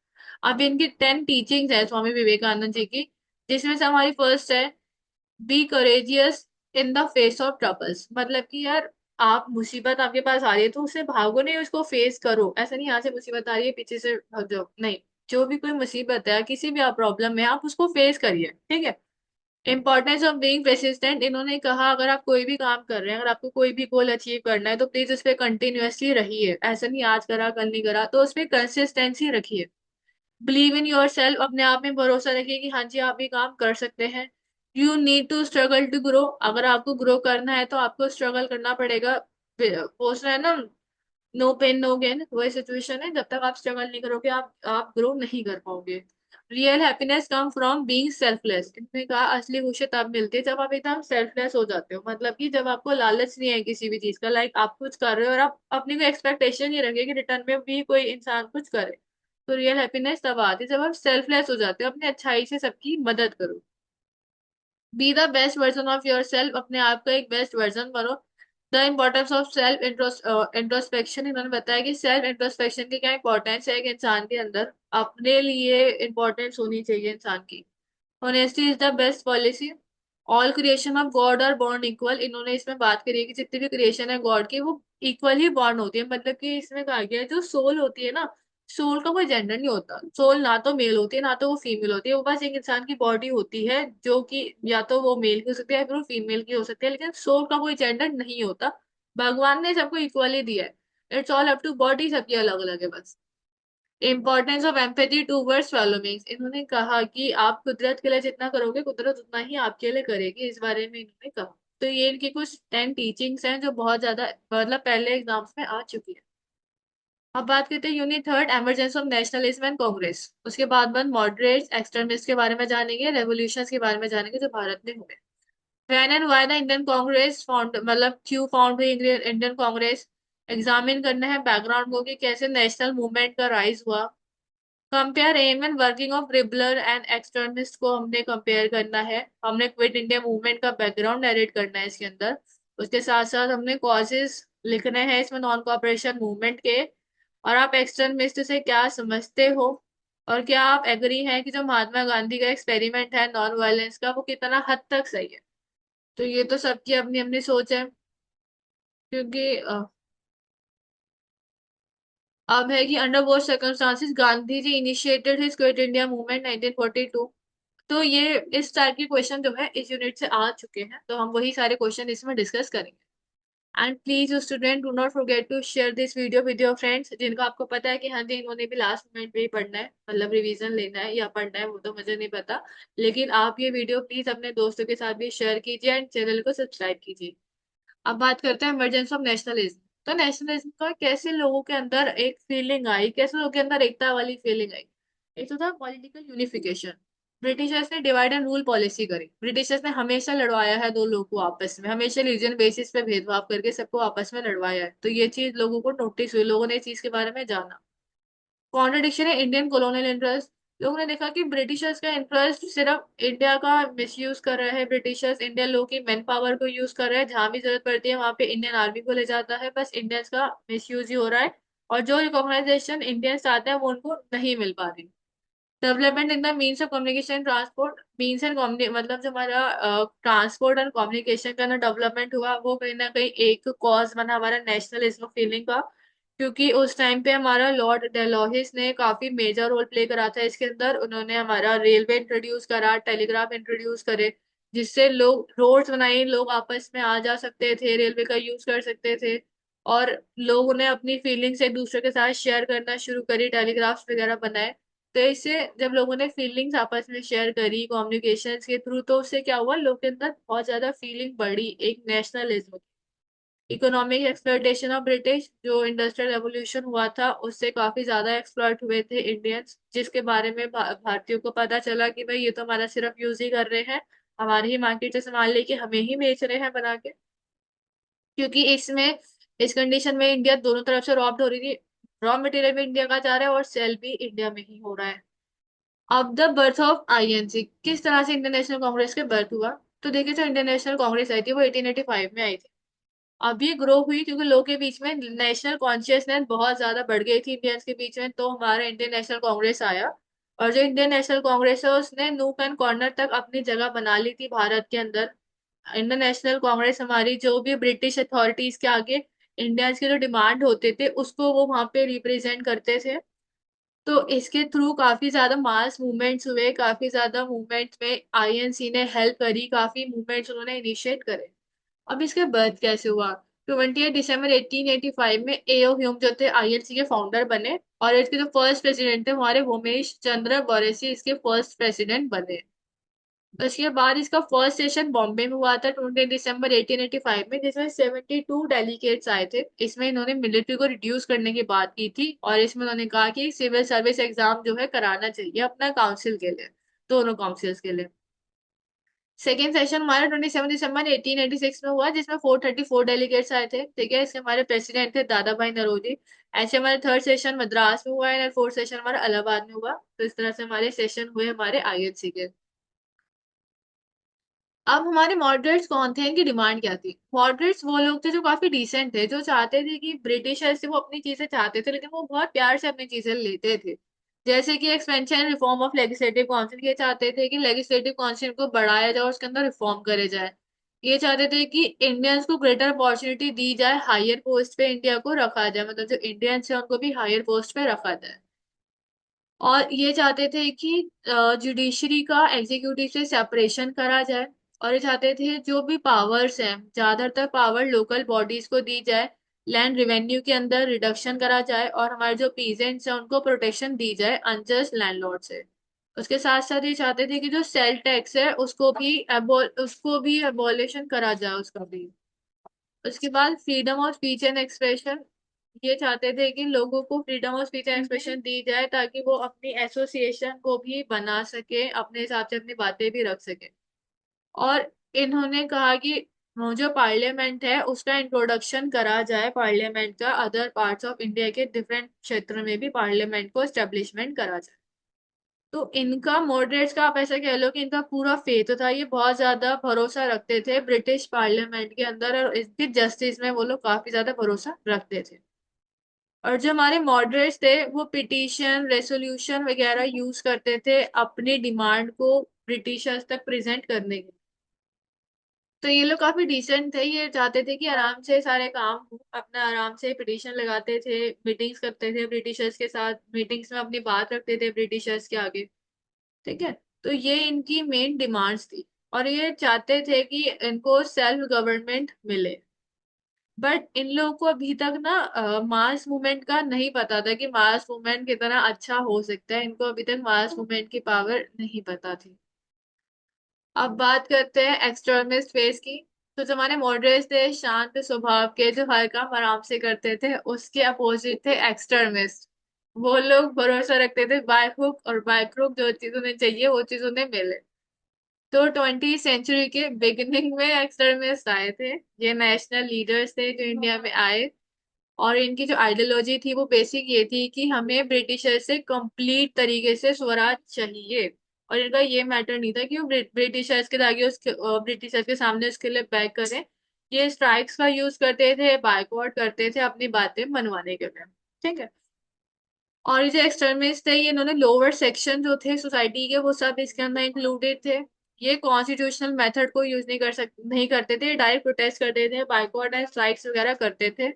अब इनकी 10 टीचिंग्स है स्वामी विवेकानंद जी की, जिसमें से हमारी फर्स्ट है be courageous in the face of troubles. मतलब कि यार आप मुसीबत आपके पास आ रही है तो उससे भागो नहीं, उसको फेस करो। ऐसा नहीं यहाँ से मुसीबत आ रही है पीछे से भाग जाओ, नहीं। जो भी कोई मुसीबत है, किसी भी आप प्रॉब्लम में, आप उसको फेस करिए, ठीक है। इंपॉर्टेंस ऑफ बीइंग पेसिस्टेंट, इन्होंने कहा अगर आप कोई भी काम कर रहे हैं, अगर आपको कोई भी गोल अचीव करना है तो प्लीज उस पर कंटिन्यूअसली रहिए। ऐसा नहीं आज करा कल नहीं करा, तो उस पर कंसिस्टेंसी रखिए। बिलीव इन योर सेल्फ, अपने आप में भरोसा रखिए कि हाँ जी आप ये काम कर सकते हैं। You need to struggle to grow, अगर आपको ग्रो करना है तो आपको स्ट्रगल करना पड़ेगा। वो है ना, नो पेन नो गेन, वही सिचुएशन है। जब तक आप स्ट्रगल नहीं करोगे आप ग्रो नहीं कर पाओगे। Real happiness come from being selfless, इन्होंने कहा असली खुशी तब मिलती है जब आप एकदम सेल्फलेस हो जाते हो, मतलब कि जब आपको लालच नहीं है किसी भी चीज का, लाइक आप कुछ कर रहे हो और आप अपनी कोई एक्सपेक्टेशन नहीं रखे कि रिटर्न में भी कोई इंसान कुछ करे। तो रियल हैप्पीनेस तब आती है जब आप सेल्फलेस हो जाते हो, अपनी अच्छाई से सबकी मदद करो। Be the best version of your self, अपने आप का एक बेस्ट वर्जन बनो। The importance of self introspection, इन्होंने बताया कि सेल्फ इंट्रोस्पेक्शन की क्या इंपॉर्टेंस है एक इंसान के अंदर। अपने लिए इंपॉर्टेंस होनी चाहिए इंसान की। Honesty is the best policy. All creation of God are born equal, इन्होंने इसमें बात करी है कि जितनी भी क्रिएशन है गॉड की वो इक्वल ही बॉर्न होती है, मतलब कि इसमें कहा गया है जो सोल होती है ना, सोल का कोई जेंडर नहीं होता। सोल ना तो मेल होती है ना तो वो फीमेल होती है, वो बस एक इंसान की बॉडी होती है जो कि या तो वो मेल की हो सकती है या फिर वो फीमेल की हो सकती है, लेकिन सोल का कोई जेंडर नहीं होता। भगवान ने सबको इक्वली दिया है, it's all up to body, सबकी अलग अलग है बस। Importance of empathy towards fellow beings, इन्होंने कहा कि आप कुदरत के लिए जितना करोगे कुदरत उतना ही आपके लिए करेगी, इस बारे में इन्होंने कहा। तो ये इनकी कुछ 10 टीचिंग्स हैं जो बहुत ज्यादा मतलब पहले एग्जाम्स में आ चुकी है। अब बात करते हैं unit third, emergency of nationalism and Congress. उसके बाद मॉडरेट्स एक्सट्रीमिस्ट के बारे में जानेंगे, रेवोल्यूशंस के बारे में जानेंगे जो भारत में हुए। When and why the Indian Congress found, मतलब क्यों फाउंड हुई इंडियन कांग्रेस। एग्जामिन करना है बैकग्राउंड को कि कैसे नेशनल मूवमेंट का राइज हुआ। Compare aim and working of liberal and extremist को हमने कंपेयर करना है। हमने क्विट इंडिया मूवमेंट का बैकग्राउंड नरेट करना है इसके अंदर। उसके साथ साथ हमने कॉजेज लिखने हैं इसमें नॉन कॉपरेशन मूवमेंट के। और आप एक्सट्रीमिस्ट से क्या समझते हो, और क्या आप एग्री हैं कि जो महात्मा गांधी का एक्सपेरिमेंट है नॉन वायलेंस का वो कितना हद तक सही है। तो ये तो सबकी अपनी अपनी सोच है, क्योंकि अब है कि अंडर वो circumstances Gandhi ji initiated his quit India movement 1942। तो ये इस टाइप के क्वेश्चन जो है इस यूनिट से आ चुके हैं, तो हम वही सारे क्वेश्चन इसमें डिस्कस करेंगे। And please student do not forget to share this video with your friends, जिनको आपको पता है कि हाँ जी इन्होंने भी लास्ट मोमेंट पे ही पढ़ना है, मतलब रिवीजन लेना है या पढ़ना है वो तो मुझे नहीं पता। लेकिन आप ये वीडियो प्लीज अपने दोस्तों के साथ भी शेयर कीजिए एंड चैनल को सब्सक्राइब कीजिए। अब बात करते हैं इमरजेंस ऑफ नेशनलिज्म। तो नेशनलिज्म का कैसे लोगों के अंदर एक फीलिंग आई, कैसे लोगों के अंदर एकता वाली फीलिंग आई। एक तो था पॉलिटिकल यूनिफिकेशन। ब्रिटिशर्स ने डिवाइड एंड रूल पॉलिसी करी, ब्रिटिशर्स ने हमेशा लड़वाया है दो लोगों को आपस में, हमेशा रीजन बेसिस पे भेदभाव करके सबको आपस में लड़वाया है, तो ये चीज लोगों को नोटिस हुई, लोगों ने इस चीज के बारे में जाना। कॉन्ट्रडिक्शन है इंडियन कॉलोनियल इंटरेस्ट। लोगों ने देखा कि ब्रिटिशर्स का इंटरेस्ट सिर्फ इंडिया का मिसयूज कर रहा है, ब्रिटिशर्स इंडियन लोगों की मैन पावर को यूज कर रहे हैं, जहां भी जरूरत पड़ती है वहां पे इंडियन आर्मी को ले जाता है, बस इंडियंस का मिसयूज ही हो रहा है। और जो रिकॉग्नाइजेशन इंडियंस आते हैं वो उनको नहीं मिल पा रही। Development in the means of communication transport, means and मतलब जो हमारा ट्रांसपोर्ट एंड कम्युनिकेशन का ना डेवलपमेंट हुआ वो कहीं ना कहीं एक कॉज बना हमारा नेशनलिज्म फीलिंग का। क्योंकि उस टाइम पे हमारा लॉर्ड डेलोहिस ने काफी मेजर रोल प्ले करा था इसके अंदर, उन्होंने हमारा रेलवे इंट्रोड्यूस करा, टेलीग्राफ इंट्रोड्यूस करे, जिससे लोग रोड्स बनाए, लोग आपस में आ जा सकते थे, रेलवे का यूज कर सकते थे। और लोगों ने अपनी फीलिंग्स एक दूसरे के साथ शेयर करना शुरू करी, टेलीग्राफ्स वगैरह बनाए। तो इससे जब लोगों ने फीलिंग्स आपस में शेयर करी कम्युनिकेशन के थ्रू, तो उससे क्या हुआ, लोगों के अंदर बहुत ज्यादा फीलिंग बढ़ी एक nationalism. Economic exploitation of British, जो इंडस्ट्रियल रेवोल्यूशन हुआ था उससे काफी ज्यादा एक्सप्लॉयट हुए थे इंडियंस, जिसके बारे में भारतीयों को पता चला कि भाई ये तो हमारा सिर्फ यूज ही कर रहे हैं, हमारी ही मार्केट से सामान लेके हमें ही बेच रहे हैं बना के। क्योंकि इसमें इस कंडीशन में इंडिया दोनों तरफ से रॉब्ड हो रही थी, रॉ मटेरियल भी इंडिया का जा रहा है और सेल भी इंडिया में ही हो रहा है। अब द बर्थ ऑफ आईएनसी, किस तरह से इंडियन नेशनल कांग्रेस के बर्थ हुआ। तो देखिए जो इंडियन नेशनल कांग्रेस आई थी वो 1885 में आई थी। अब ये ग्रो हुई क्योंकि लोगों के बीच में नेशनल कॉन्शियसनेस बहुत ज्यादा बढ़ गई थी इंडियंस के बीच में, तो हमारा इंडियन नेशनल कांग्रेस आया। और जो इंडियन नेशनल कांग्रेस है उसने नूक एंड कॉर्नर तक अपनी जगह बना ली थी भारत के अंदर। इंडियन नेशनल कांग्रेस हमारी जो भी ब्रिटिश अथॉरिटीज के आगे इंडिया के जो डिमांड होते थे उसको वो वहां पे रिप्रेजेंट करते थे। तो इसके थ्रू काफी ज्यादा मास मूवमेंट्स हुए, काफी ज्यादा मूवमेंट्स में आईएनसी ने हेल्प करी, काफी मूवमेंट्स उन्होंने इनिशिएट करे। अब इसके बर्थ कैसे हुआ? 28 दिसंबर 1885 में एओ ह्यूम जो थे आईएनसी के फाउंडर बने, और इसके जो फर्स्ट प्रेसिडेंट थे हमारे वोमेश चंद्र बॉरेसी इसके फर्स्ट प्रेसिडेंट बने। उसके बाद इसका फर्स्ट सेशन बॉम्बे में हुआ था 20 दिसंबर 1885 में, जिसमें 72 डेलीगेट्स आए थे। इसमें इन्होंने मिलिट्री को रिड्यूस करने की बात की थी, और इसमें उन्होंने कहा कि सिविल सर्विस एग्जाम जो है कराना चाहिए अपना काउंसिल के लिए, दोनों काउंसिल्स के लिए। सेकेंड सेशन हमारा 27 दिसंबर 1886 में हुआ, जिसमें 434 डेलीगेट्स आए थे। ठीक है, इसके हमारे प्रेसिडेंट थे दादा भाई नौरोजी। ऐसे हमारे थर्ड सेशन मद्रास में हुआ है, और फोर्थ सेशन हमारा इलाहाबाद में हुआ। तो इस तरह से हमारे सेशन हुए हमारे आईएनसी के। अब हमारे मॉडरेट्स कौन थे, इनकी डिमांड क्या थी? मॉडरेट्स वो लोग थे जो काफी डिसेंट थे, जो चाहते थे कि ब्रिटिशर्स से वो अपनी चीजें चाहते थे, लेकिन वो बहुत प्यार से अपनी चीजें लेते थे। जैसे कि expansion reform of legislative council, ये चाहते थे कि लेजिस्लेटिव काउंसिल को बढ़ाया जाए और उसके अंदर रिफॉर्म करे जाए। ये चाहते थे कि इंडियंस को ग्रेटर अपॉर्चुनिटी दी जाए, हायर पोस्ट पे इंडिया को रखा जाए, मतलब जो इंडियंस है उनको भी हायर पोस्ट पे रखा जाए। और ये चाहते थे कि जुडिशरी का एग्जीक्यूटिव से सेपरेशन करा जाए। और ये चाहते थे जो भी पावर्स हैं ज्यादातर पावर लोकल बॉडीज को दी जाए। लैंड रेवेन्यू के अंदर रिडक्शन करा जाए, और हमारे जो पीजेंट्स हैं उनको प्रोटेक्शन दी जाए अनजस्ट लैंडलॉर्ड से। उसके साथ साथ ये चाहते थे कि जो सेल टैक्स है उसको भी एबॉलिशन करा जाए, उसका भी। उसके बाद freedom of speech and expression, ये चाहते थे कि लोगों को freedom of speech and expression दी जाए, ताकि वो अपनी एसोसिएशन को भी बना सके, अपने हिसाब से अपनी बातें भी रख सके। और इन्होंने कहा कि वो जो पार्लियामेंट है उसका इंट्रोडक्शन करा जाए, पार्लियामेंट का अदर पार्ट्स ऑफ इंडिया के डिफरेंट क्षेत्र में भी पार्लियामेंट को एस्टेब्लिशमेंट करा जाए। तो इनका मॉडरेट्स का आप ऐसा कह लो कि इनका पूरा फेथ था, ये बहुत ज्यादा भरोसा रखते थे ब्रिटिश पार्लियामेंट के अंदर, और इसकी जस्टिस में वो लोग काफी ज्यादा भरोसा रखते थे। और जो हमारे मॉडरेट्स थे वो पिटीशन रेसोल्यूशन वगैरह यूज करते थे अपनी डिमांड को ब्रिटिशर्स तक प्रेजेंट करने के। तो ये लोग काफी डिसेंट थे, ये चाहते थे कि आराम से सारे काम हो, अपना आराम से पिटीशन लगाते थे, मीटिंग्स करते थे ब्रिटिशर्स के साथ, मीटिंग्स में अपनी बात रखते थे ब्रिटिशर्स के आगे। ठीक है, तो ये इनकी मेन डिमांड्स थी। और ये चाहते थे कि इनको सेल्फ गवर्नमेंट मिले। बट इन लोगों को अभी तक ना मास मूवमेंट का नहीं पता था कि मास मूवमेंट कितना अच्छा हो सकता है, इनको अभी तक मास मूवमेंट की पावर नहीं पता थी। अब बात करते हैं एक्सट्रीमिस्ट फेस की। तो जो हमारे मॉडरेट्स थे शांत स्वभाव के, जो हर काम आराम से करते थे, उसके अपोजिट थे एक्सट्रीमिस्ट। वो लोग भरोसा रखते थे बाय हुक और बाय क्रुक, जो चीज उन्हें चाहिए वो चीज उन्हें मिले। तो 20वीं सेंचुरी के बिगिनिंग में एक्सट्रीमिस्ट आए थे। ये नेशनल लीडर्स थे जो इंडिया में आए, और इनकी जो आइडियोलॉजी थी वो बेसिक ये थी कि हमें ब्रिटिशर से कंप्लीट तरीके से स्वराज चाहिए। और इनका ये मैटर नहीं था कि वो ब्रिटिशर्स के आगे उसके ब्रिटिशर्स के सामने उसके लिए बैक करें। ये स्ट्राइक्स का यूज करते थे, बायकॉट करते थे अपनी बातें मनवाने के लिए। ठीक है, और ये जो एक्सट्रीमिस्ट थे ये इन्होंने लोअर सेक्शन जो थे सोसाइटी के वो सब इसके अंदर इंक्लूडेड थे। ये कॉन्स्टिट्यूशनल मेथड को यूज नहीं करते थे, डायरेक्ट प्रोटेस्ट करते थे, बायकॉट एंड स्ट्राइक्स वगैरह करते थे।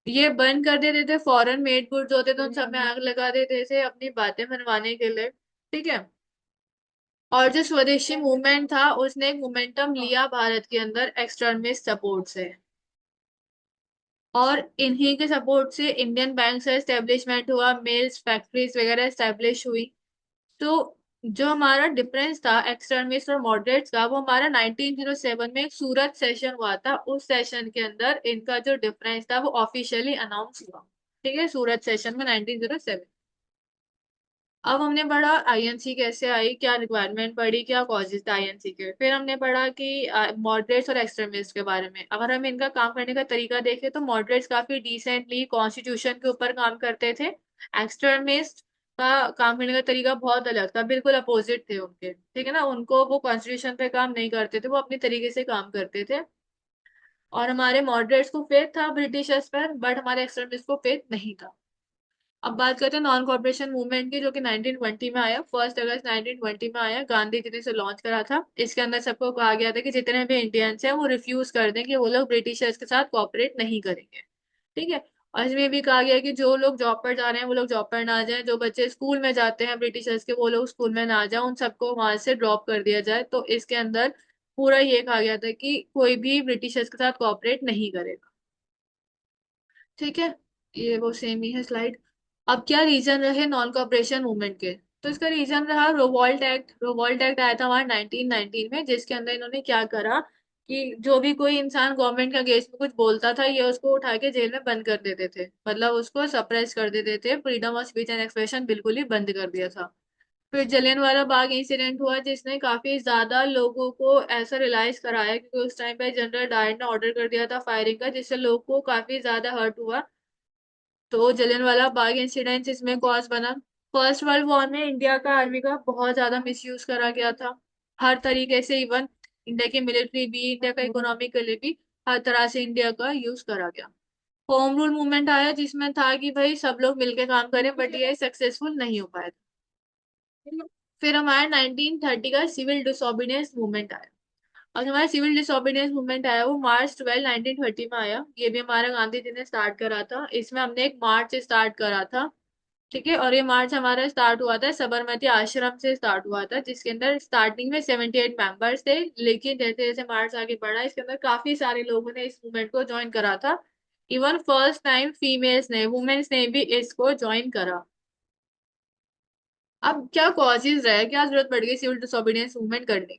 ये बंद कर देते थे फॉरेन मेड गुड्स होते थे उन सब में आग लगा देते थे अपनी बातें मनवाने के लिए। ठीक है, और जो स्वदेशी मूवमेंट था उसने एक मोमेंटम लिया भारत के अंदर एक्सटर्मिस्ट सपोर्ट से। और इन्हीं के सपोर्ट से इंडियन बैंक का एस्टेब्लिशमेंट हुआ, मिल्स फैक्ट्रीज वगैरह एस्टेब्लिश हुई। तो जो हमारा डिफरेंस था एक्सट्रीमिस्ट और मॉडरेट्स का, वो हमारा 1907 में एक सूरत सेशन हुआ था, उस सेशन के अंदर इनका जो डिफरेंस था वो ऑफिशियली अनाउंस हुआ। ठीक है, सूरत सेशन में 1907। अब हमने पढ़ा आईएनसी कैसे आई, क्या रिक्वायरमेंट पड़ी, क्या कॉजेज थे आईएनसी के। फिर हमने पढ़ा कि मॉडरेट्स और एक्सट्रीमिस्ट के बारे में। अगर हम इनका काम करने का तरीका देखें तो मॉडरेट्स काफी डिसेंटली कॉन्स्टिट्यूशन के ऊपर काम करते थे। एक्सट्रीमिस्ट का काम करने का तरीका बहुत अलग था, बिल्कुल अपोजिट थे उनके। ठीक है ना, उनको वो कॉन्स्टिट्यूशन पे काम नहीं करते थे, वो अपनी तरीके से काम करते थे। और हमारे मॉडरेट्स को फेथ था ब्रिटिशर्स पर, बट हमारे एक्सट्रीमिस्ट को फेथ नहीं था। अब बात करते हैं नॉन कॉर्पोरेशन मूवमेंट की, जो कि 1920 में आया, 1 अगस्त 1920 में आया, गांधी जी ने इसे लॉन्च करा था। इसके अंदर सबको कहा गया था कि जितने भी इंडियंस हैं वो रिफ्यूज कर दें कि वो लोग ब्रिटिशर्स के साथ कॉपरेट नहीं करेंगे। ठीक है। और इसमें भी कहा गया कि जो लोग जॉब पर जा रहे हैं वो लोग जॉब पर ना जाएं, जो बच्चे स्कूल में जाते हैं ब्रिटिशर्स के वो लोग स्कूल में ना जाएं, उन सबको वहां से ड्रॉप कर दिया जाए। तो इसके अंदर पूरा ये कहा गया था कि कोई भी ब्रिटिशर्स के साथ कॉपरेट नहीं करेगा। ठीक है। ये वो सेम ही है स्लाइड। अब क्या रीजन रहे नॉन कॉपरेशन मूवमेंट के? तो इसका रीजन रहा रोवोल्ट एक्ट। रोवोल्ट एक्ट आया था हमारा 1919 में, जिसके अंदर इन्होंने क्या करा कि जो भी कोई इंसान गवर्नमेंट के अगेंस्ट में कुछ बोलता था ये उसको उठा के जेल में बंद कर देते थे, मतलब उसको सप्रेस कर देते थे, freedom of speech and expression बिल्कुल ही बंद कर दिया था। फिर जलियांवाला बाग इंसिडेंट हुआ, जिसने काफी ज्यादा लोगों को ऐसा रियलाइज कराया, क्योंकि उस टाइम पे जनरल डायर ने ऑर्डर कर दिया था फायरिंग का, जिससे लोगों को काफी ज्यादा हर्ट हुआ। तो जलियांवाला बाग इंसिडेंट इसमें कॉज बना। फर्स्ट वर्ल्ड वॉर में इंडिया का आर्मी का बहुत ज्यादा मिसयूज करा गया था, हर तरीके से। इवन इंडिया की मिलिट्री भी, इंडिया का इकोनॉमी के लिए भी हर तरह से इंडिया का यूज करा गया। होम रूल मूवमेंट आया, जिसमें था कि भाई सब लोग मिलकर काम करें, बट ये सक्सेसफुल नहीं हो पाया था। फिर हमारा 1930 का सिविल डिसोबीडियंस मूवमेंट आया। और हमारा सिविल डिसोबीडियंस मूवमेंट आया वो March 12, 1930 में आया। ये भी हमारा गांधी जी ने स्टार्ट करा था। इसमें हमने एक मार्च स्टार्ट करा था। ठीक है। और ये मार्च हमारा स्टार्ट हुआ था साबरमती आश्रम से स्टार्ट हुआ था, जिसके अंदर स्टार्टिंग में 78 मेंबर्स थे, लेकिन जैसे जैसे मार्च आगे बढ़ा इसके अंदर काफी सारे लोगों ने इस मूवमेंट को ज्वाइन करा था। इवन फर्स्ट टाइम फीमेल्स ने, वुमेन्स ने भी इसको ज्वाइन करा। अब क्या कॉजेज रहे, क्या जरूरत पड़ गई सिविल डिसोबीडियंस मूवमेंट करने की?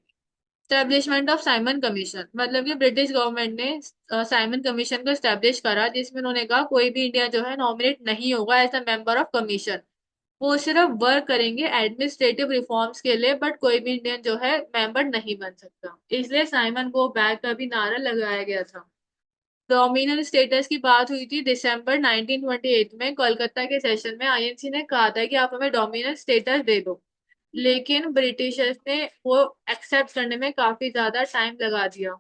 स्टैब्लिशमेंट ऑफ साइमन कमीशन, मतलब कि ब्रिटिश गवर्नमेंट ने साइमन कमीशन को स्टैब्लिश करा, जिसमें उन्होंने कहा कोई भी इंडिया जो है नॉमिनेट नहीं होगा as a member of commission. वो सिर्फ वर्क करेंगे एडमिनिस्ट्रेटिव रिफॉर्म्स के लिए, बट कोई भी इंडियन जो है मेंबर नहीं बन सकता। इसलिए साइमन को बैग का भी नारा लगाया गया था। डोमिनियन स्टेटस की बात हुई थी दिसंबर 1928 में कोलकाता के सेशन में। आईएनसी ने कहा था कि आप हमें डोमिनियन स्टेटस दे दो, लेकिन ब्रिटिशर्स ने वो एक्सेप्ट करने में काफी ज्यादा टाइम लगा दिया।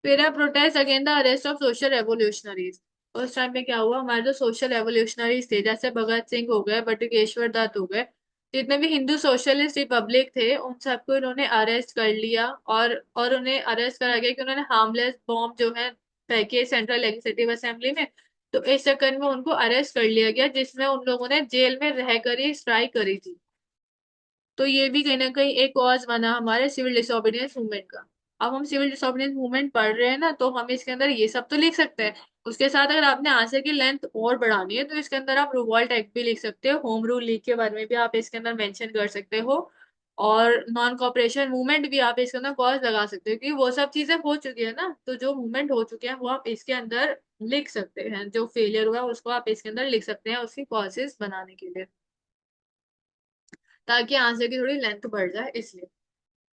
फिर है protest against the arrest of social revolutionaries. उस टाइम पे क्या हुआ, हमारे जो सोशल रेवोल्यूशनरीज थे, जैसे भगत सिंह हो गए, बटुकेश्वर दत्त हो गए, जितने भी हिंदू सोशलिस्ट रिपब्लिक थे, उन सबको इन्होंने अरेस्ट कर लिया। और उन्हें अरेस्ट करा गया कि उन्होंने हार्मलेस बॉम्ब जो है फेंके सेंट्रल लेजिस्लेटिव असेंबली में। तो इस चक्कर में उनको अरेस्ट कर लिया गया, जिसमें उन लोगों ने जेल में रहकर ही स्ट्राइक करी थी। तो ये भी कहीं ना कहीं एक कॉज बना हमारे सिविल डिसोबीडियंस मूवमेंट का। अब हम सिविल डिसोबीडियंस मूवमेंट पढ़ रहे हैं ना, तो हम इसके अंदर ये सब तो लिख सकते हैं। उसके साथ अगर आपने आंसर की लेंथ और बढ़ानी है तो इसके अंदर आप रिवॉल्ट एक्ट भी लिख सकते हो, होम रूल लीग के बारे में भी आप इसके अंदर मेंशन कर सकते हो, और नॉन कॉपरेशन मूवमेंट भी आप इसके अंदर कॉज लगा सकते हो, क्योंकि वो सब चीजें हो चुकी है ना। तो जो मूवमेंट हो चुके हैं वो आप इसके अंदर लिख सकते हैं, जो फेलियर हुआ उसको आप इसके अंदर लिख सकते हैं उसकी कॉजेज बनाने के लिए, ताकि आंसर की थोड़ी लेंथ बढ़ जाए इसलिए।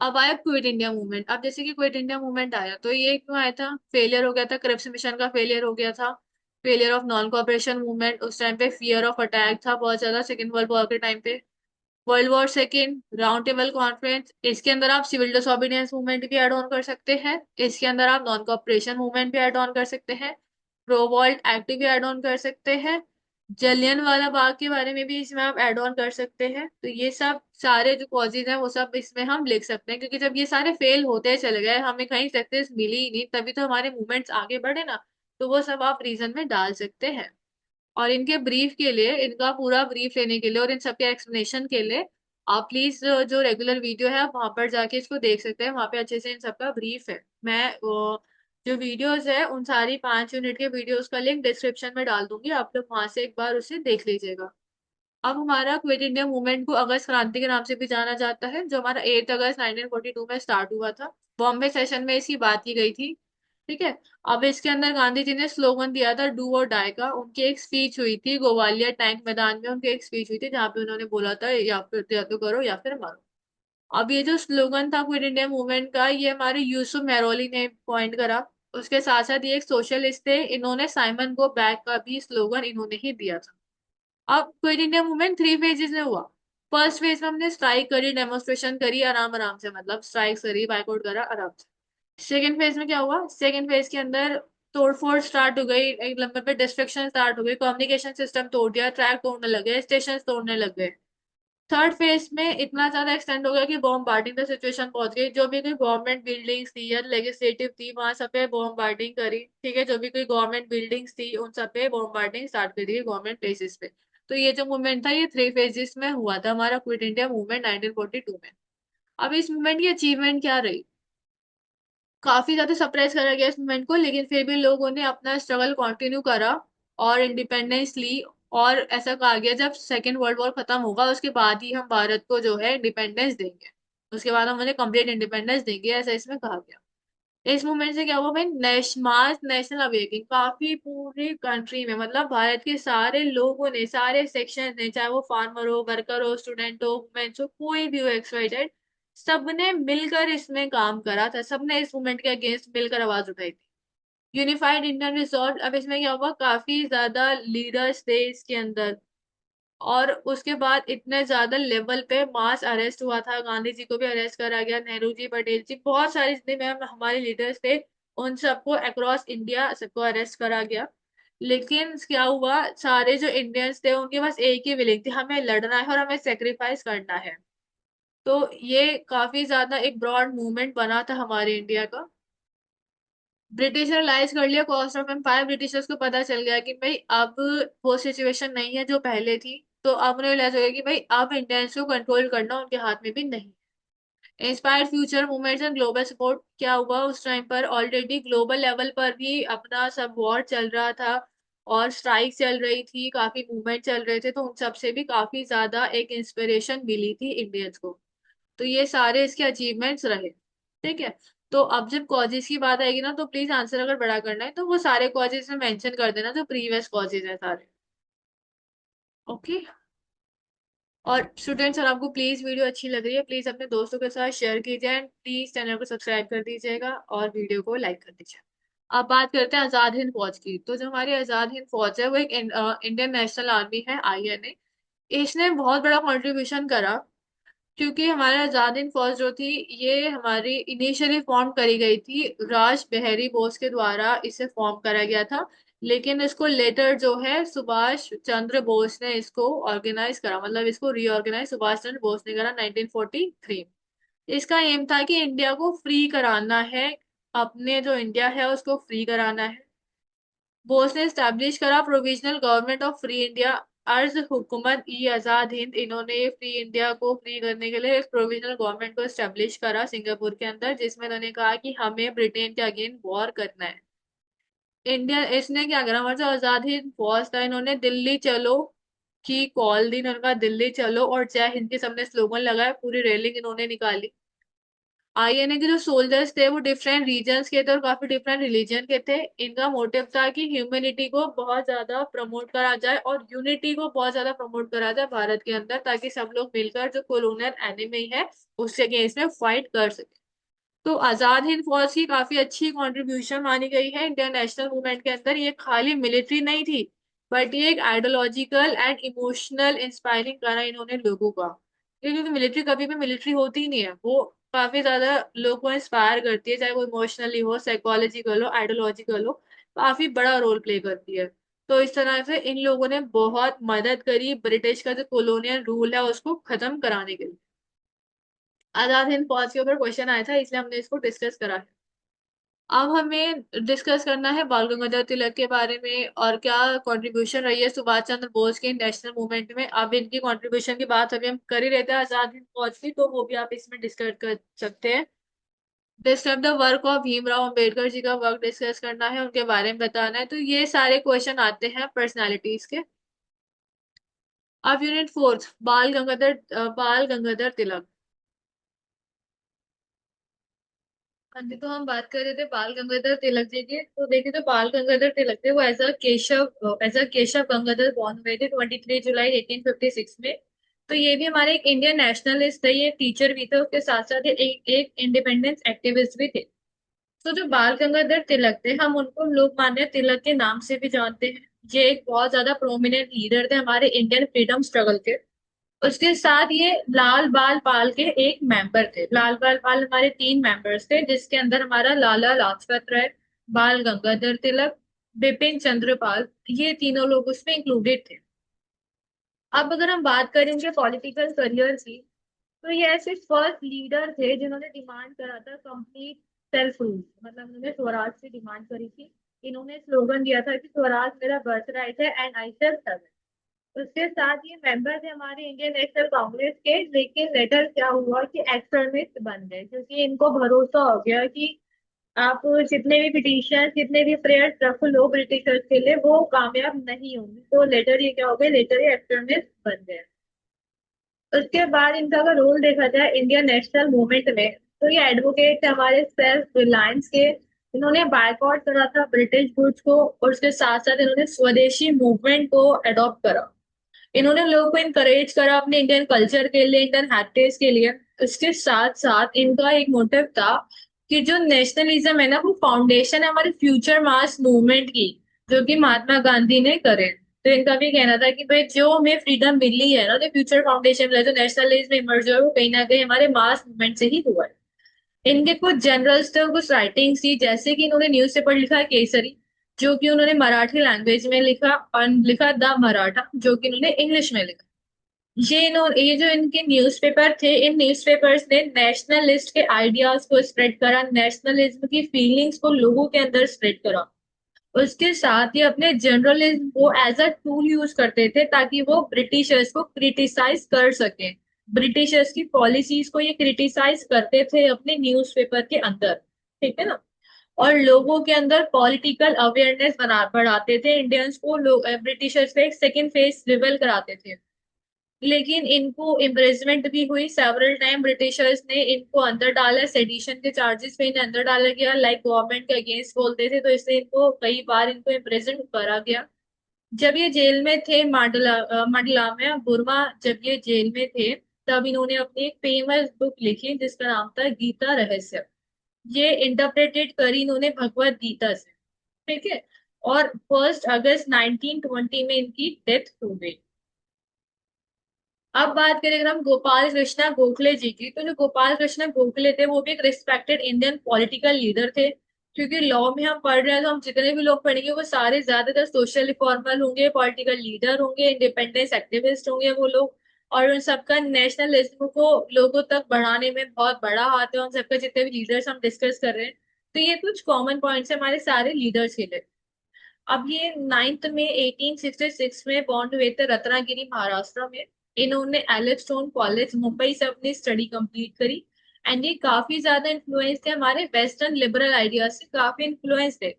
अब आया क्विट इंडिया मूवमेंट। अब जैसे कि क्विट इंडिया मूवमेंट आया तो ये क्यों आया था? फेलियर हो गया था, करप्शन मिशन का फेलियर हो गया था। Failure of non cooperation movement, उस टाइम पे फियर ऑफ अटैक था बहुत ज्यादा सेकेंड वर्ल्ड वॉर के टाइम पे। World war second, round table conference, इसके अंदर आप सिविल डिसोबीडियंस मूवमेंट भी ऐड ऑन कर सकते हैं। इसके अंदर आप नॉन कॉपरेशन मूवमेंट भी ऐड ऑन कर सकते हैं। प्रोवॉल्ट एक्ट भी ऐड ऑन कर सकते हैं। जलियन वाला बाग के बारे में भी इसमें आप ऐड ऑन कर सकते हैं। तो ये सब सारे जो कॉजेज हैं वो सब इसमें हम लिख सकते हैं, क्योंकि जब ये सारे फेल होते चले गए, हमें कहीं सक्सेस मिली ही नहीं, तभी तो हमारे मूवमेंट्स आगे बढ़े ना। तो वो सब आप रीजन में डाल सकते हैं। और इनके ब्रीफ के लिए, इनका पूरा ब्रीफ लेने के लिए और इन सबके एक्सप्लेनेशन के लिए आप प्लीज जो रेगुलर वीडियो है आप वहां पर जाके इसको देख सकते हैं। वहां पे अच्छे से इन सबका ब्रीफ है। मैं जो वीडियोस है उन सारी 5 यूनिट के वीडियोस का लिंक डिस्क्रिप्शन में डाल दूंगी, आप लोग वहां से एक बार उसे देख लीजिएगा। अब हमारा क्विट इंडिया मूवमेंट को अगस्त क्रांति के नाम से भी जाना जाता है, जो हमारा 8 अगस्त 1942 में स्टार्ट हुआ था। बॉम्बे सेशन में इसकी बात की गई थी। ठीक है। अब इसके अंदर गांधी जी ने स्लोगन दिया था डू और डाई का। उनकी एक स्पीच हुई थी ग्वालियर टैंक मैदान में, उनकी एक स्पीच हुई थी जहाँ पे उन्होंने बोला था या तो करो या फिर मरो। अब ये जो स्लोगन था क्विट इंडिया मूवमेंट का, ये हमारे यूसुफ मेहरौली ने पॉइंट करा। उसके साथ साथ ये एक सोशलिस्ट थे, इन्होंने साइमन गो बैक का भी स्लोगन इन्होंने ही दिया था। अब क्विट इंडिया मूवमेंट 3 फेजेस में हुआ। फर्स्ट फेज में हमने स्ट्राइक करी, डेमोन्स्ट्रेशन करी आराम आराम से, मतलब स्ट्राइक करी, बाइकआउट करा आराम से। सेकेंड फेज में क्या हुआ? सेकेंड फेज के अंदर तोड़फोड़ स्टार्ट हो गई, एक नंबर पे डिस्ट्रक्शन स्टार्ट हो गई, कम्युनिकेशन सिस्टम तोड़ दिया, ट्रैक तोड़ने लगे, स्टेशन तोड़ने लग गए। थर्ड फेज में इतना ज्यादा एक्सटेंड हो गया कि बॉम्बार्डिंग का सिचुएशन पहुंच गई। जो भी कोई गवर्नमेंट बिल्डिंग्स थी या लेजिस्लेटिव थी, वहां सब पे बॉम्बार्डिंग करी, ठीक है। जो भी कोई गवर्नमेंट बिल्डिंग्स थी उन सब पे बॉम्बार्डिंग स्टार्ट कर दी गवर्नमेंट प्लेसेस पे। तो ये जो मूवमेंट था ये 3 फेजेस में हुआ था, हमारा क्विट इंडिया मूवमेंट 1942 में। अब इस मूवमेंट की अचीवमेंट क्या रही? काफी ज्यादा सप्रेस करा गया इस मूवमेंट को, लेकिन फिर भी लोगों ने अपना स्ट्रगल कंटिन्यू करा और इंडिपेंडेंस ली। और ऐसा कहा गया जब सेकेंड वर्ल्ड वॉर खत्म होगा उसके बाद ही हम भारत को जो है इंडिपेंडेंस देंगे, उसके बाद हम उन्हें कंप्लीट इंडिपेंडेंस देंगे, ऐसा इसमें कहा गया। इस मूवमेंट से क्या हुआ भाई, मास नेशनल अवेकिंग काफी पूरी कंट्री में, मतलब भारत के सारे लोगों ने, सारे सेक्शन ने, चाहे वो फार्मर हो, वर्कर हो, स्टूडेंट हो, वुमेन्स हो, कोई भी हो, एक्स वाई जेड, सबने मिलकर इसमें काम करा था, सबने इस मूवमेंट के अगेंस्ट मिलकर आवाज उठाई थी। Unified Indian resort. अब इसमें क्या हुआ, काफी ज्यादा लीडर्स थे इसके अंदर। और उसके बाद इतने ज्यादा लेवल पे मास अरेस्ट हुआ था, गांधी जी को भी अरेस्ट करा गया, नेहरू जी, पटेल जी, बहुत सारे जितने में हमारे लीडर्स थे उन सबको अक्रॉस इंडिया सबको अरेस्ट करा गया। लेकिन क्या हुआ, सारे जो इंडियंस थे उनके पास एक ही विलिंग थी, हमें लड़ना है और हमें सेक्रीफाइस करना है। तो ये काफी ज्यादा एक ब्रॉड मूवमेंट बना था हमारे इंडिया का। ब्रिटिश ने रियलाइज कर लिया कॉस्ट ऑफ एम्पायर, ब्रिटिशर्स को पता चल गया कि भाई अब वो सिचुएशन नहीं है जो पहले थी। तो अब उन्हें रियलाइज हो गया कि भाई अब इंडियंस को कंट्रोल करना उनके हाथ में भी नहीं। Inspired future movements and global support. क्या हुआ उस टाइम पर, ऑलरेडी ग्लोबल लेवल पर भी अपना सब वॉर चल रहा था और स्ट्राइक चल रही थी, काफी मूवमेंट चल रहे थे, तो उन सब से भी काफी ज्यादा एक इंस्पिरेशन मिली थी इंडियंस को। तो ये सारे इसके अचीवमेंट्स रहे, ठीक है। तो अब जब कॉजेज की बात आएगी ना, तो प्लीज आंसर अगर बड़ा करना है तो वो सारे कॉजेज में मेंशन कर देना जो प्रीवियस कॉजेज है सारे। ओके। और स्टूडेंट्स, अगर आपको प्लीज वीडियो अच्छी लग रही है, प्लीज अपने दोस्तों के साथ शेयर कीजिए एंड प्लीज चैनल को सब्सक्राइब कर दीजिएगा और वीडियो को लाइक कर दीजिए। अब बात करते हैं आजाद हिंद फौज की। तो जो हमारी आजाद हिंद फौज है वो एक इंडियन नेशनल आर्मी है, INA। इसने बहुत बड़ा कंट्रीब्यूशन करा, क्योंकि हमारे आजाद हिंद फौज जो थी ये हमारी इनिशियली फॉर्म करी गई थी, राज बिहारी बोस के द्वारा इसे फॉर्म करा गया था। लेकिन इसको लेटर जो है सुभाष चंद्र बोस ने इसको ऑर्गेनाइज करा, मतलब इसको रीऑर्गेनाइज सुभाष चंद्र बोस ने करा 1943। इसका एम था कि इंडिया को फ्री कराना है, अपने जो इंडिया है उसको फ्री कराना है। बोस ने स्टैब्लिश करा provisional government of free India. अर्ज हुकूमत ई आजाद हिंद, इन्होंने फ्री इंडिया को फ्री करने के लिए एक प्रोविजनल गवर्नमेंट को स्टैब्लिश करा सिंगापुर के अंदर, जिसमें इन्होंने कहा कि हमें ब्रिटेन के अगेंस्ट वॉर करना है। इंडिया, इसने क्या करा, हमारा जो आजाद हिंद फौज था, इन्होंने दिल्ली चलो की कॉल दी, इन्होंने कहा दिल्ली चलो और जय हिंद के सबने स्लोगन लगाया, पूरी रैली इन्होंने निकाली। INA के जो सोल्जर्स थे वो डिफरेंट रीजन्स के थे और काफी डिफरेंट रिलीजन के थे। इनका मोटिव था कि ह्यूमैनिटी को बहुत ज्यादा प्रमोट करा जाए और यूनिटी को बहुत ज्यादा प्रमोट करा जाए भारत के अंदर, ताकि सब लोग मिलकर जो कॉलोनियल एनिमी है उसके अगेंस्ट में फाइट कर सके। तो आजाद हिंद फौज की काफी अच्छी कंट्रीब्यूशन मानी गई है इंडियन नेशनल मूवमेंट के अंदर। ये खाली मिलिट्री नहीं थी, बट ये एक आइडियोलॉजिकल एंड इमोशनल इंस्पायरिंग करा इन्होंने लोगों का। क्योंकि मिलिट्री कभी भी मिलिट्री होती ही नहीं है, वो काफी ज्यादा लोगों को इंस्पायर करती है, चाहे वो इमोशनली हो, साइकोलॉजिकल हो, आइडियोलॉजिकल हो, काफी बड़ा रोल प्ले करती है। तो इस तरह से इन लोगों ने बहुत मदद करी ब्रिटिश का जो कॉलोनियल रूल है उसको खत्म कराने के लिए। आजाद हिंद फौज के ऊपर क्वेश्चन आया था, इसलिए हमने इसको डिस्कस करा है। अब हमें डिस्कस करना है बाल गंगाधर तिलक के बारे में और क्या कंट्रीब्यूशन रही है सुभाष चंद्र बोस के नेशनल मूवमेंट में। अब इनकी कंट्रीब्यूशन की बात अभी हम कर ही रहते हैं आजाद हिंद फौज की, तो वो भी आप इसमें डिस्कस कर सकते हैं। Describe the work of Bhimrao Ambedkar ji का वर्क डिस्कस करना है, उनके बारे में बताना है। तो ये सारे क्वेश्चन आते हैं पर्सनालिटीज के। अब यूनिट फोर्थ, बाल गंगाधर तिलक। हाँ जी, तो हम बात कर रहे थे बाल गंगाधर तिलक जी की। तो देखिए, तो बाल गंगाधर तिलक थे वो as a Keshav Gangadhar born हुए थे 23 जुलाई 1856 में। तो ये भी हमारे एक इंडियन नेशनलिस्ट थे, ये टीचर भी थे, उसके साथ साथ ये एक इंडिपेंडेंस एक्टिविस्ट भी थे। तो जो बाल गंगाधर तिलक थे, हम उनको लोकमान्य तिलक के नाम से भी जानते हैं। ये एक बहुत ज्यादा प्रोमिनेंट लीडर थे हमारे इंडियन फ्रीडम स्ट्रगल के। उसके साथ ये लाल बाल पाल के एक मेंबर थे। लाल बाल पाल हमारे 3 मेंबर्स थे, जिसके अंदर हमारा लाला लाजपत राय, बाल गंगाधर तिलक, बिपिन चंद्र पाल, ये तीनों लोग उसमें इंक्लूडेड थे। अब अगर हम बात करेंगे पॉलिटिकल करियर की, तो ये ऐसे फर्स्ट लीडर थे जिन्होंने डिमांड करा था कंप्लीट सेल्फ रूल, मतलब उन्होंने स्वराज की डिमांड करी थी। इन्होंने स्लोगन दिया था कि स्वराज मेरा बर्थ राइट है एंड आई शेल सर्व। उसके साथ ये मेंबर थे हमारे इंडियन नेशनल कांग्रेस के, लेकिन लेटर क्या हुआ कि एक्सट्रीमिस्ट बन गए, क्योंकि इनको भरोसा हो गया कि आप जितने भी पिटीशन जितने भी प्रेयर्स रख लो ब्रिटिशर्स के लिए वो कामयाब नहीं होंगे, तो लेटर ये क्या हो गए, लेटर ये एक्सट्रीमिस्ट बन गए। उसके बाद इनका अगर रोल देखा जाए इंडियन नेशनल मूवमेंट में, तो ये एडवोकेट थे हमारे सेल्फ रिलायंस के। इन्होंने बायकॉट करा था ब्रिटिश गुड्स को, और उसके साथ साथ इन्होंने स्वदेशी मूवमेंट को अडॉप्ट करा। इन्होंने लोगों को इनकरेज करा अपने इंडियन कल्चर के लिए, इंडियन हेरिटेज के लिए। उसके साथ साथ इनका एक मोटिव था कि जो नेशनलिज्म है ना, वो फाउंडेशन है हमारे फ्यूचर मास मूवमेंट की, जो कि महात्मा गांधी ने करे। तो इनका भी कहना था कि भाई जो हमें फ्रीडम मिली है ना, तो फ्यूचर फाउंडेशन जो नेशनलिज्म इमर्ज हुआ है, वो कहीं ना कहीं हमारे मास मूवमेंट से ही हुआ है। इनके कुछ जनरल्स थे और कुछ राइटिंग्स थी, जैसे कि इन्होंने न्यूज़पेपर लिखा है केसरी, जो कि उन्होंने मराठी लैंग्वेज में लिखा, और लिखा द मराठा, जो कि उन्होंने इंग्लिश में लिखा। ये जो इनके न्यूज़पेपर थे, इन न्यूज़पेपर्स ने नेशनलिस्ट के आइडियाज को स्प्रेड करा, नेशनलिज्म की फीलिंग्स को लोगों के अंदर स्प्रेड करा। उसके साथ ही अपने जर्नलिज्म को एज अ टूल यूज करते थे, ताकि वो ब्रिटिशर्स को क्रिटिसाइज कर सके। ब्रिटिशर्स की पॉलिसीज को ये क्रिटिसाइज करते थे अपने न्यूज़पेपर के अंदर, ठीक है ना। और लोगों के अंदर पॉलिटिकल अवेयरनेस बना बढ़ाते थे, इंडियंस को लोग ब्रिटिशर्स पे एक सेकेंड फेस रिवेल कराते थे। लेकिन इनको इम्प्रिजमेंट भी हुई सेवरल टाइम, ब्रिटिशर्स ने इनको अंदर डाला, सेडिशन के चार्जेस पे इन्हें अंदर डाला गया, लाइक गवर्नमेंट के अगेंस्ट बोलते थे, तो इससे इनको कई बार इनको इम्प्रिजन करा गया। जब ये जेल में थे, मंडला में बुरमा, जब ये जेल में थे, तब इन्होंने अपनी एक फेमस बुक लिखी जिसका नाम था गीता रहस्य। ये इंटरप्रेटेड करी इन्होंने भगवत गीता से, ठीक है। और 1 अगस्त 1920 में इनकी डेथ हो गई। अब बात करें अगर हम गोपाल कृष्णा गोखले जी की, तो जो गोपाल कृष्णा गोखले थे वो भी एक रिस्पेक्टेड इंडियन पॉलिटिकल लीडर थे। क्योंकि लॉ में हम पढ़ रहे हैं, तो हम जितने भी लोग पढ़ेंगे वो सारे ज्यादातर सोशल रिफॉर्मर होंगे, पॉलिटिकल लीडर होंगे, इंडिपेंडेंस एक्टिविस्ट होंगे वो लोग। और उन सबका नेशनलिज्म को लोगों तक बढ़ाने में बहुत बड़ा हाथ है, उन सबके जितने भी लीडर्स हम डिस्कस कर रहे हैं। तो ये कुछ कॉमन पॉइंट्स है हमारे सारे लीडर्स के लिए। अब ये 9 मई 1866 में बॉर्न हुए थे रत्नागिरी महाराष्ट्र में। इन्होंने एलेक्सटोन कॉलेज मुंबई से अपनी स्टडी कंप्लीट करी। एंड ये काफी ज्यादा इन्फ्लुएंस थे हमारे वेस्टर्न लिबरल आइडियाज से, काफी इन्फ्लुएंस थे।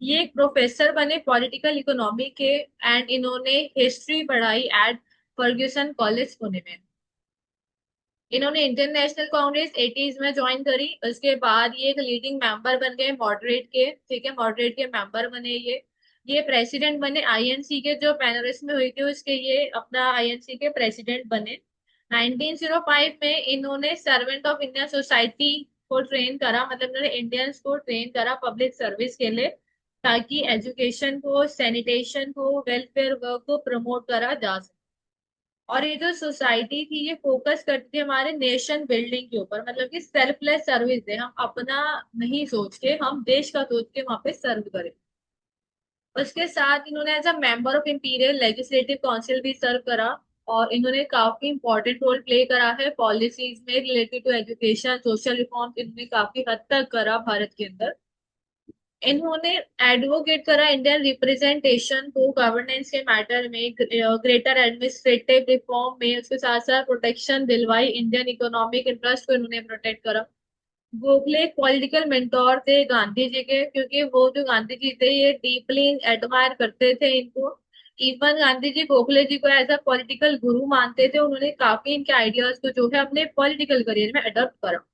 ये एक प्रोफेसर बने पॉलिटिकल इकोनॉमी के, एंड इन्होंने हिस्ट्री पढ़ाई एट फर्ग्यूसन कॉलेज पुणे में। इन्होंने इंडियन नेशनल कांग्रेस 80s में ज्वाइन करी। उसके बाद ये एक लीडिंग मेंबर बन गए मॉडरेट के, ठीक है, मॉडरेट के मेंबर बने ये प्रेसिडेंट बने आईएनसी के, जो पेनरिस में हुई थी उसके ये अपना आईएनसी के प्रेसिडेंट बने। 1905 में इन्होंने सर्वेंट ऑफ इंडिया सोसाइटी को ट्रेन करा, मतलब इन्होंने इंडियंस को ट्रेन करा पब्लिक सर्विस के लिए, ताकि एजुकेशन को, सैनिटेशन को, वेलफेयर वर्क को प्रमोट करा जा सके। और ये जो सोसाइटी थी ये फोकस करती थी हमारे नेशन बिल्डिंग के ऊपर, मतलब कि सेल्फलेस सर्विस है, हम अपना नहीं सोच के, हम देश का सोच के वहां पे सर्व करें। उसके साथ इन्होंने as a member of imperial legislative council भी सर्व करा। और इन्होंने काफी इंपॉर्टेंट रोल प्ले करा है पॉलिसीज में related to education, social reform, इन्होंने काफी हद तक करा भारत के अंदर। इन्होंने एडवोकेट करा इंडियन रिप्रेजेंटेशन को गवर्नेंस के मैटर में, ग्रेटर एडमिनिस्ट्रेटिव रिफॉर्म में, उसके साथ साथ प्रोटेक्शन दिलवाई इंडियन इकोनॉमिक इंटरेस्ट को इन्होंने प्रोटेक्ट करा। गोखले एक पॉलिटिकल मेंटोर थे गांधी जी के, क्योंकि वो जो गांधी जी थे ये डीपली एडमायर करते थे इनको। इवन गांधी जी गोखले जी को एज अ पॉलिटिकल गुरु मानते थे, उन्होंने काफी इनके आइडियाज को जो है अपने पॉलिटिकल करियर में अडॉप्ट करा।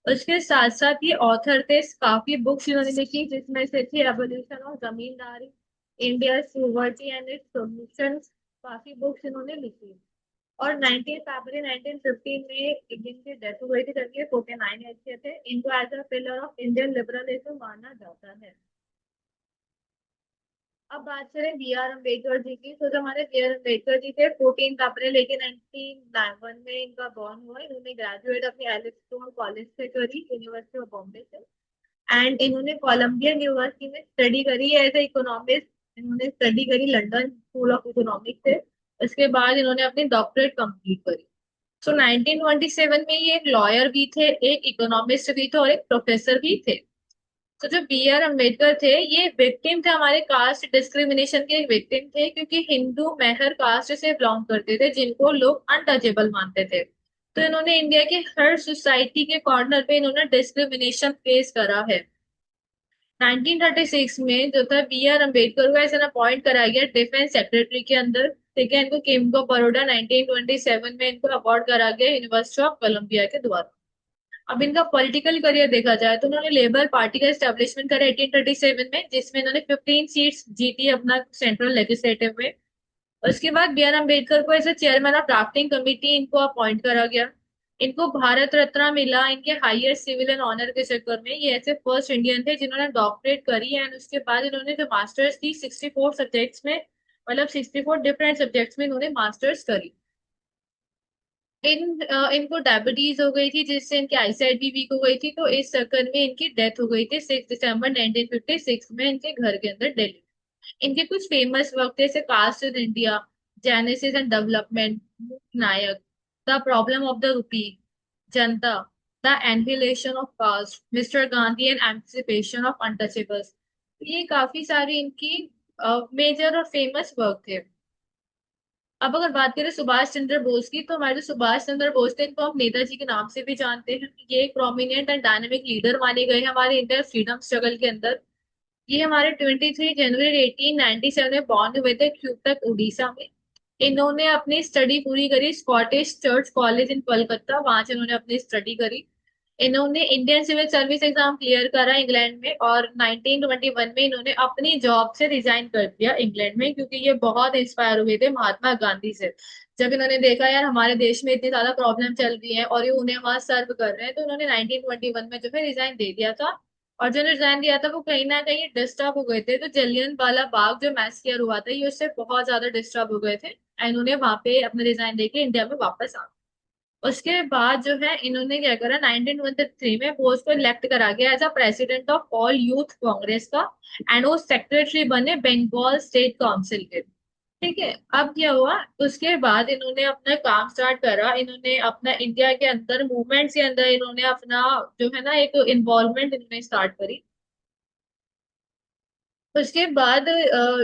उसके साथ साथ ये ऑथर थे, काफी बुक्स इन्होंने लिखी, जिसमें से थी evolution of zamindari, India poverty and it's solutions, काफी बुक्स इन्होंने लिखी। और 19 फरवरी 1915 में इनकी डेथ हुई थी, जबकि 49 ईयर के थे। इनको as a pillar of Indian liberalism माना जाता है। अब बात करें बी आर अम्बेडकर जी की, तो जो हमारे बी आर अम्बेडकर जी थे 14 अप्रैल 1891 में इनका बॉर्न हुआ। इन्होंने ग्रेजुएट अपनी एलिस्टोन कॉलेज से करी, यूनिवर्सिटी ऑफ बॉम्बे से। एंड इन्होंने कोलंबिया यूनिवर्सिटी में स्टडी करी एज ए इकोनॉमिस्ट। इन्होंने स्टडी करी लंदन स्कूल ऑफ इकोनॉमिक्स से। उसके बाद इन्होंने अपनी डॉक्टरेट कंप्लीट करी। सो 1927 में ये एक लॉयर भी थे, एक इकोनॉमिस्ट भी थे और एक प्रोफेसर भी थे। तो जो बी आर अम्बेडकर थे ये विक्टिम थे, हमारे कास्ट डिस्क्रिमिनेशन के विक्टिम थे, क्योंकि हिंदू मेहर कास्ट से बिलोंग करते थे जिनको लोग अनटचेबल मानते थे। तो इन्होंने इंडिया के हर सोसाइटी के कॉर्नर पे इन्होंने डिस्क्रिमिनेशन फेस करा है। 1936 में जो था बी आर अम्बेडकर को ऐसा अपॉइंट करा गया डिफेंस सेक्रेटरी के अंदर। ठीक है, इनको किंग ऑफ बड़ौदा 1927 में इनको अवार्ड करा गया यूनिवर्सिटी ऑफ कोलंबिया के द्वारा। अब इनका पॉलिटिकल करियर देखा जाए तो उन्होंने लेबर पार्टी का एस्टेब्लिशमेंट करा 1837 में, जिसमें इन्होंने 15 सीट्स जीती अपना सेंट्रल लेजिस्लेटिव में। उसके बाद बी आर अम्बेडकर को as a chairman of drafting committee इनको अपॉइंट करा गया। इनको भारत रत्न मिला इनके हाईएस्ट सिविल एंड ऑनर के चक्कर में। ये ऐसे फर्स्ट इंडियन थे जिन्होंने डॉक्टरेट करी एंड उसके बाद इन्होंने जो मास्टर्स थी 64 सब्जेक्ट्स में, मतलब 64 डिफरेंट सब्जेक्ट्स में इन्होंने मास्टर्स करी। इनको डायबिटीज हो गई थी जिससे इनकी आईसाइट भी वीक हो गई थी, तो इस चक्कर में इनकी डेथ हो गई थी 6 दिसंबर 1956 में इनके घर के अंदर दिल्ली। इनके कुछ फेमस वर्क थे जैसे caste in India, genesis and development, Nayak, the problem of the rupee, Janata, the annihilation of caste, mister Gandhi and emancipation of untouchables. ये काफी सारी इनकी मेजर और फेमस वर्क थे। अब अगर बात करें सुभाष चंद्र बोस की, तो हमारे जो सुभाष चंद्र बोस थे इनको हम नेताजी के नाम से भी जानते हैं। ये एक प्रोमिनेंट एंड डायनेमिक लीडर माने गए हैं हमारे इंडियन फ्रीडम स्ट्रगल के अंदर। ये हमारे 23 जनवरी 1897 में बॉर्न हुए थे क्यूटक उड़ीसा में। इन्होंने अपनी स्टडी पूरी करी Scottish church college in Kolkata, वहां से इन्होंने अपनी स्टडी करी। इन्होंने Indian civil service exam clear करा इंग्लैंड में, और 1921 में इन्होंने अपनी जॉब से रिजाइन कर दिया इंग्लैंड में, क्योंकि ये बहुत इंस्पायर हुए थे महात्मा गांधी से। जब इन्होंने देखा यार हमारे देश में इतनी ज्यादा प्रॉब्लम चल रही है और ये उन्हें वहां सर्व कर रहे हैं, तो उन्होंने 1921 में जो है रिजाइन दे दिया था। और जो रिजाइन दिया था वो कहीं ना कहीं डिस्टर्ब हो गए थे, तो जलियन वाला बाग जो मैसेकर हुआ था ये उससे बहुत ज्यादा डिस्टर्ब हो गए थे, एंड इन्होंने वहां पे अपने रिजाइन देके इंडिया में वापस आ। उसके बाद जो है इन्होंने क्या करा, 1923 में बोस को इलेक्ट करा गया as a president of all youth Congress का, एंड वो सेक्रेटरी बने बंगाल स्टेट काउंसिल के। ठीक है, अब क्या हुआ, उसके बाद इन्होंने अपना काम स्टार्ट करा। इन्होंने अपना इंडिया के अंदर मूवमेंट्स के अंदर इन्होंने अपना जो है ना एक इन्वॉल्वमेंट इन्होंने स्टार्ट करी। उसके बाद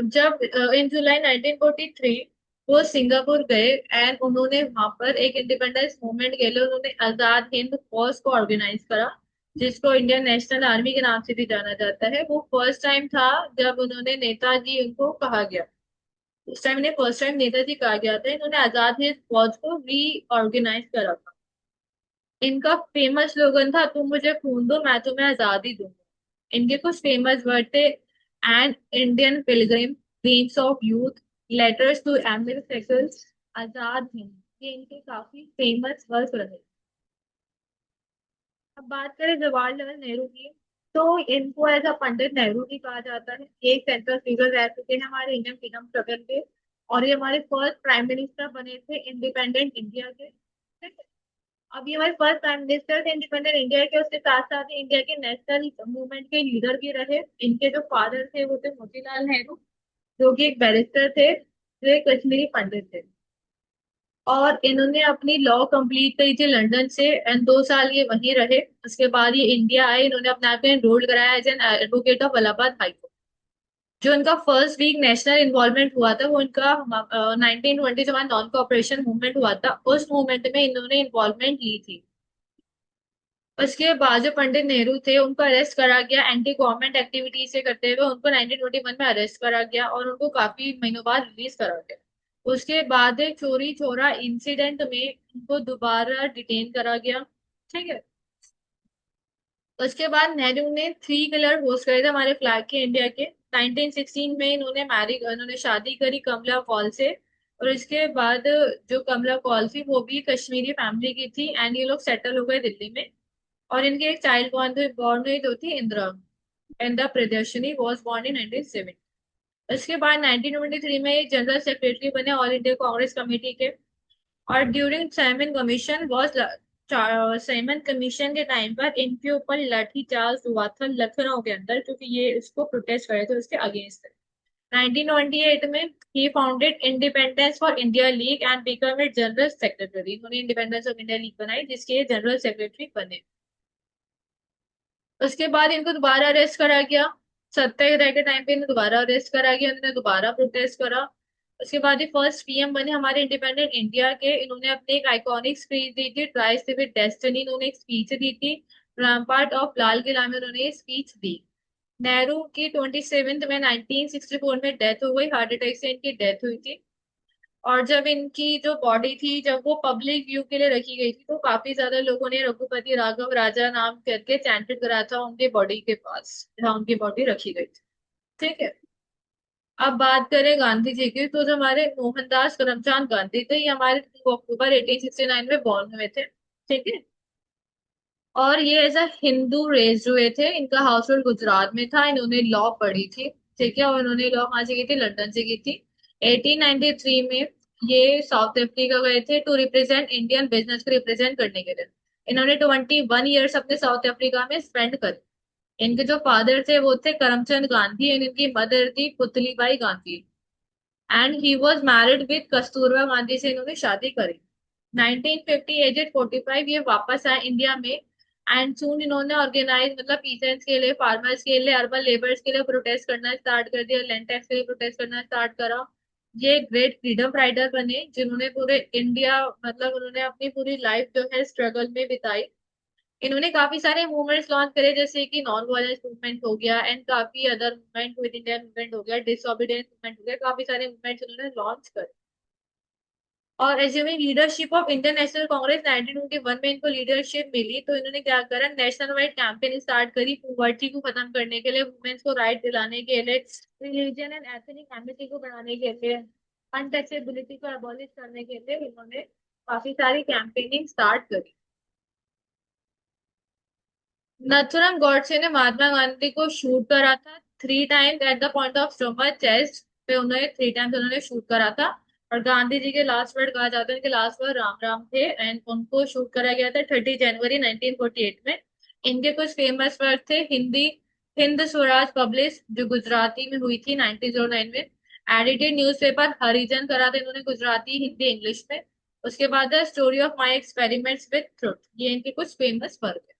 जब इन जुलाई 1943 वो सिंगापुर गए, एंड उन्होंने वहां पर एक इंडिपेंडेंस मूवमेंट के लिए उन्होंने आजाद हिंद फौज को ऑर्गेनाइज करा, जिसको इंडियन नेशनल आर्मी के नाम से भी जाना जाता है। वो फर्स्ट टाइम था जब उन्होंने नेताजी उनको कहा गया, उस टाइम इन्हें फर्स्ट टाइम नेताजी कहा गया था। इन्होंने आजाद हिंद फौज को रीऑर्गेनाइज करा था। इनका फेमस स्लोगन था, तुम मुझे खून दो मैं तुम्हें आजादी दूंगा। इनके कुछ फेमस वर्ड थे, an Indian pilgrim, dreams of youth, letters to Emilie सेकल्स, आजाद हिंद। ये इनके काफी फेमस वर्क रहे। अब बात करें जवाहरलाल नेहरू की, तो इनको एज अ पंडित नेहरू भी कहा जाता है। ये एक सेंट्रल फिगर रह चुके हैं हमारे इंडियन फ्रीडम स्ट्रगल के, और ये हमारे फर्स्ट प्राइम मिनिस्टर बने थे इंडिपेंडेंट इंडिया के। ठीक है? अब ये हमारे फर्स्ट प्राइम मिनिस्टर थे इंडिपेंडेंट इंडिया के, उसके साथ साथ ही इंडिया के नेशनल मूवमेंट के लीडर भी रहे। इनके जो फादर थे वो थे मोतीलाल नेहरू, जो कि एक बैरिस्टर थे, जो एक कश्मीरी पंडित थे। और इन्होंने अपनी लॉ कंप्लीट करी थी लंदन से, एंड 2 साल ये वहीं रहे। उसके बाद ये इंडिया आए, इन्होंने अपने आप को एनरोल कराया as an advocate of Allahabad high court. जो इनका फर्स्ट वीक नेशनल इन्वॉल्वमेंट हुआ था वो इनका 1920 से नॉन कोऑपरेशन मूवमेंट हुआ था, उस मूवमेंट में इन्होंने इन्वॉल्वमेंट ली थी। उसके बाद जो पंडित नेहरू थे उनको अरेस्ट करा गया एंटी गवर्नमेंट एक्टिविटी से करते हुए। उनको 1921 में अरेस्ट करा गया और उनको काफी महीनों बाद रिलीज करा गया। उसके बाद एक चोरी चोरा इंसिडेंट में उनको दोबारा डिटेन करा गया। ठीक है, उसके बाद नेहरू ने 3 कलर होस्ट करे थे हमारे फ्लैग के, इंडिया के। 1916 में इन्होंने शादी करी कमला कौल से। और इसके बाद जो कमला कौल थी वो भी कश्मीरी फैमिली की थी, एंड ये लोग सेटल हो गए दिल्ली में। और इनके एक चाइल्ड बॉर्न हुई जो थी Indira, Indira Priyadarshini was born in 1970। इसके बाद 1923 में ये जनरल सेक्रेटरी बने ऑल इंडिया कांग्रेस कमेटी के। और during Simon commission was Simon commission के टाइम पर इनके ऊपर लाठीचार्ज हुआ था लखनऊ के अंदर, क्योंकि ये इसको प्रोटेस्ट करे थे, उसके अगेंस्ट। 1928 में ही founded independence for India league and become it general secretary. उन्होंने इंडिपेंडेंस ऑफ इंडिया लीग बनाई, जिसके जनरल सेक्रेटरी बने। उसके बाद इनको दोबारा अरेस्ट करा गया। सत्याग्रह के टाइम पे इन्हें दोबारा अरेस्ट करा गया, इन्होंने दोबारा प्रोटेस्ट करा। उसके बाद ये फर्स्ट पीएम बने हमारे इंडिपेंडेंट इंडिया के। इन्होंने अपनी एक आइकॉनिक स्पीच दी थी, ट्राई से विद डेस्टिनी। इन्होंने एक स्पीच दी थी रैम्पार्ट ऑफ लाल किला में, उन्होंने ये स्पीच दी। नेहरू की 27 में 1964 में डेथ हो गई, हार्ट अटैक से इनकी डेथ हुई थी। और जब इनकी जो बॉडी थी, जब वो पब्लिक व्यू के लिए रखी गई थी, तो काफी ज्यादा लोगों ने रघुपति राघव राजा नाम करके चैंटेड करा था उनके बॉडी के पास, जहाँ उनकी बॉडी रखी गई थी। ठीक है। अब बात करें गांधी जी की, तो जो हमारे मोहनदास करमचंद गांधी थे, ये हमारे 2 अक्टूबर 1869 में बॉर्न हुए थे। ठीक है। और ये एज अ हिंदू रेज हुए थे, इनका हाउस होल्ड गुजरात में था, इन्होंने लॉ पढ़ी थी। ठीक है। और इन्होंने लॉ कहाँ से की थी? लंदन से की थी। 1893 में ये साउथ अफ्रीका गए थे टू रिप्रेजेंट इंडियन बिजनेस को रिप्रेजेंट करने के लिए। इन्होंने 21 ईयर्स अपने साउथ अफ्रीका में स्पेंड करे। इनके जो फादर थे वो थे करमचंद गांधी, एंड इनकी मदर थी Putlibai Gandhi. And he was married with Kasturba Gandhi से इन्होंने शादी करी। 1950 एजेड 45 ये वापस आए इंडिया में। एंड सून इन्होंने ऑर्गेनाइज, मतलब पीसेंट्स के लिए, फार्मर्स के लिए, अर्बन लेबर्स के लिए प्रोटेस्ट करना स्टार्ट कर दिया, लैंड टैक्स के लिए प्रोटेस्ट करना स्टार्ट करा। ये ग्रेट फ्रीडम फाइटर बने, जिन्होंने पूरे इंडिया, मतलब उन्होंने अपनी पूरी लाइफ जो है स्ट्रगल में बिताई। इन्होंने काफी सारे मूवमेंट्स लॉन्च करे, जैसे कि नॉन वायलेंस मूवमेंट हो गया, एंड काफी other movement, with India movement हो गया, डिसोबीडियंस मूवमेंट हो गया, काफी सारे मूवमेंट्स उन्होंने लॉन्च करे। और assuming leadership of Indian national Congress 1921 में इनको लीडरशिप मिली, तो इन्होंने क्या करा? नेशनल वाइड कैंपेन स्टार्ट करी पॉवर्टी को खत्म करने के लिए, वुमेन्स को राइट दिलाने के लिए, रिलीजन एंड एथनिक एमिटी को बढ़ाने के लिए, अनटचेबिलिटी को अबॉलिश करने के लिए इन्होंने काफी सारी कैंपेनिंग स्टार्ट करी। नथुराम गॉडसे ने महात्मा गांधी को शूट करा था 3 times at the point of stomach, chest पे उन्होंने 3 टाइम्स उन्होंने शूट करा था। और गांधी जी के लास्ट वर्ड कहा जाता है, उनके लास्ट वर्ड राम राम थे, एंड उनको शूट करा गया था 30 जनवरी 1948 में। इनके कुछ फेमस वर्ड थे: हिंदी, हिंद स्वराज पब्लिश, जो गुजराती में हुई थी 1909 में। एडिटेड न्यूज़पेपर हरिजन करा था इन्होंने, गुजराती, हिंदी, इंग्लिश में। उसके बाद the story of my experiments with truth, ये इनके कुछ फेमस वर्क है।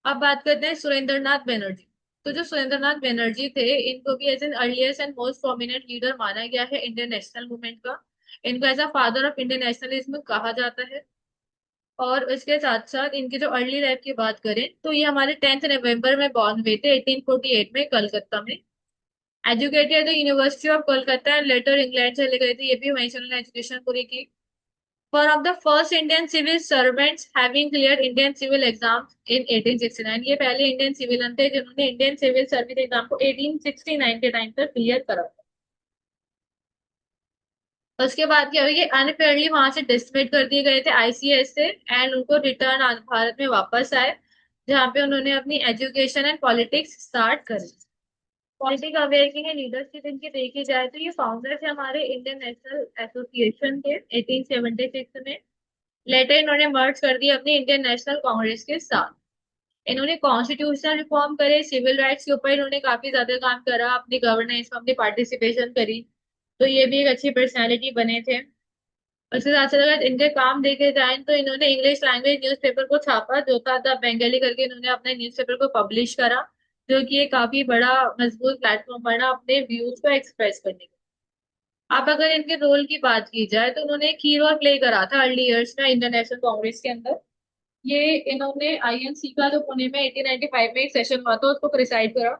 अब बात करते हैं सुरेंद्र नाथ बनर्जी। तो जो सुरेंद्र नाथ बनर्जी थे, इनको भी as an earliest and most prominent leader माना गया है इंडियन नेशनल मूवमेंट का। इनको as a father of Indian nationalism कहा जाता है। और इसके साथ साथ इनकी जो अर्ली लाइफ की बात करें, तो ये हमारे 10 नवंबर में बॉर्न हुए थे 1848 में कलकत्ता में। Educated the university of Kolkata and later England चले गए थे, ये भी वहीं से उन्होंने एजुकेशन पूरी की। One of the first Indian civil servants having cleared Indian civil exams in 1869, ये पहले इंडियन सिविलियन थे जिन्होंने इंडियन सिविल सर्विस एग्जाम को 1869 के टाइम पर क्लियर करा था। उसके बाद क्या हुआ? ये अनफेयरली वहां से डिसमिस कर दिए गए थे आईसीएस से, एंड उनको रिटर्न भारत में वापस आए, जहाँ पे उन्होंने अपनी एजुकेशन एंड पॉलिटिक्स स्टार्ट करी। पॉलिटिक अवेयरनेस की लीडरशिप इनकी देखी जाए, तो ये फाउंडर थे हमारे इंडियन नेशनल एसोसिएशन के 1876 में। लेटर इन्होंने मर्ज कर दिया अपनी इंडियन नेशनल कांग्रेस के साथ। इन्होंने कॉन्स्टिट्यूशनल रिफॉर्म करे, सिविल राइट्स के ऊपर इन्होंने काफी ज्यादा काम करा, अपनी गवर्नेंस में अपनी पार्टिसिपेशन करी। तो ये भी एक अच्छी पर्सनैलिटी बने थे। उसके साथ साथ अगर इनके काम देखे जाए, तो इन्होंने इंग्लिश लैंग्वेज न्यूज़पेपर को छापा, जो था द बंगाली करके, इन्होंने अपने न्यूज़पेपर को पब्लिश करा, जो कि एक काफी बड़ा मजबूत प्लेटफॉर्म बना अपने व्यूज को एक्सप्रेस करने का। अब अगर इनके रोल की बात की जाए, तो उन्होंने एक की रोल प्ले करा था अर्ली ईयर्स में इंडियन नेशनल कांग्रेस के अंदर। ये इन्होंने आईएनसी का जो पुणे में 1895 में एक सेशन हुआ था, उसको प्रिसाइड करा।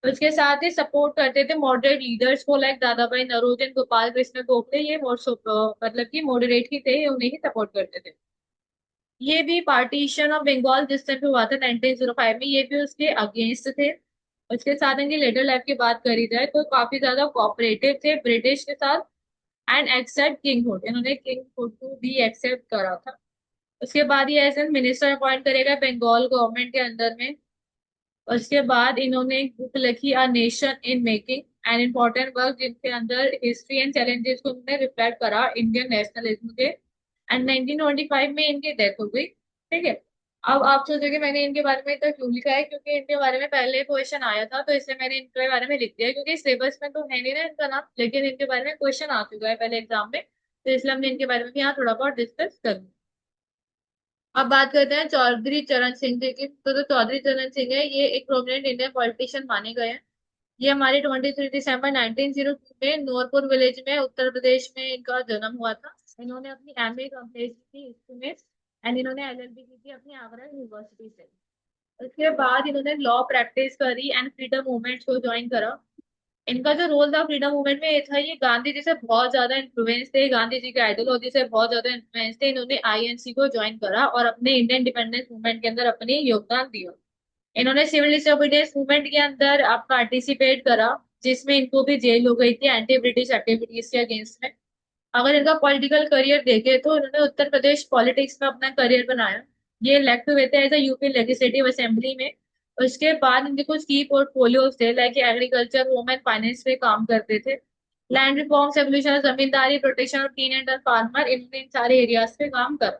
उसके साथ ही सपोर्ट करते थे मॉडरेट लीडर्स को, लाइक दादा भाई नौरोजी, गोपाल कृष्ण गोखले। ये मतलब कि मॉडरेट ही थे, उन्हें ही सपोर्ट करते थे। ये भी पार्टीशन ऑफ बंगाल जिस टाइम पे हुआ था 1905 में, ये भी उसके अगेंस्ट थे। उसके साथ इनकी लेटर लाइफ की बात करी जाए, तो काफी ज्यादा कोऑपरेटिव थे ब्रिटिश के साथ, एंड एक्सेप्ट किंगहुड, इन्होंने किंगहुड को भी एक्सेप्ट करा था। उसके बाद ये एज एन मिनिस्टर अपॉइंट करेगा बंगाल गवर्नमेंट के अंदर में। उसके बाद इन्होंने एक बुक लिखी a nation in making, an important work, जिनके अंदर हिस्ट्री एंड चैलेंजेस को उन्होंने रिफ्लेक्ट करा इंडियन नेशनलिज्म के। एंड 1925 में इनकी डेथ हो गई। ठीक है। अब आप सोचोगे मैंने इनके बारे में इतना क्यों लिखा है, क्योंकि इनके बारे में पहले क्वेश्चन आया था तो इसलिए मैंने इनके बारे में लिख दिया, क्योंकि सिलेबस में तो है नहीं ना इनका नाम, लेकिन इनके बारे में क्वेश्चन आ चुका है पहले एग्जाम में, तो इसलिए हमने इनके बारे में भी यहाँ थोड़ा बहुत डिस्कस कर लिया। अब बात करते हैं चौधरी चरण सिंह जी की। तो जो चौधरी चरण सिंह है ये एक प्रोमिनेंट इंडियन पॉलिटिशियन माने गए हैं। ये हमारे 23 दिसंबर 1902 में नूरपुर विलेज में उत्तर प्रदेश में इनका जन्म हुआ था। इन्होंने अपनी एमए कंप्लीट की हिस्ट्री में एंड इन्होंने एलएलबी की थी अपनी आगरा यूनिवर्सिटी से। उसके बाद इन्होंने लॉ प्रैक्टिस करी एंड फ्रीडम मूवमेंट को ज्वाइन करा। इनका जो रोल था फ्रीडम मूवमेंट में ये था, ये गांधी जी से बहुत ज्यादा इन्फ्लुएंस थे, गांधी जी के आइडियोलॉजी से बहुत ज्यादा इन्फ्लुएंस थे। इन्होंने आईएनसी को ज्वाइन करा और अपने इंडियन इंडिपेंडेंस मूवमेंट के अंदर अपनी योगदान दिया। इन्होंने सिविल डिसोबीडियंस मूवमेंट के अंदर आप पार्टिसिपेट करा, जिसमें इनको भी जेल हो गई थी एंटी ब्रिटिश एक्टिविटीज के अगेंस्ट में। अगर इनका पॉलिटिकल करियर देखे तो इन्होंने उत्तर प्रदेश पॉलिटिक्स में अपना करियर बनाया। ये इलेक्ट हुए थे as a UP legislative assembly में। उसके बाद इनके कुछ की पोर्टफोलियोज थे, like agriculture, home and finance पे काम करते थे। Land reforms, evolution, zamindari, protection of teen and farmer, इन्होंने इन सारे एरियाज पे काम करा।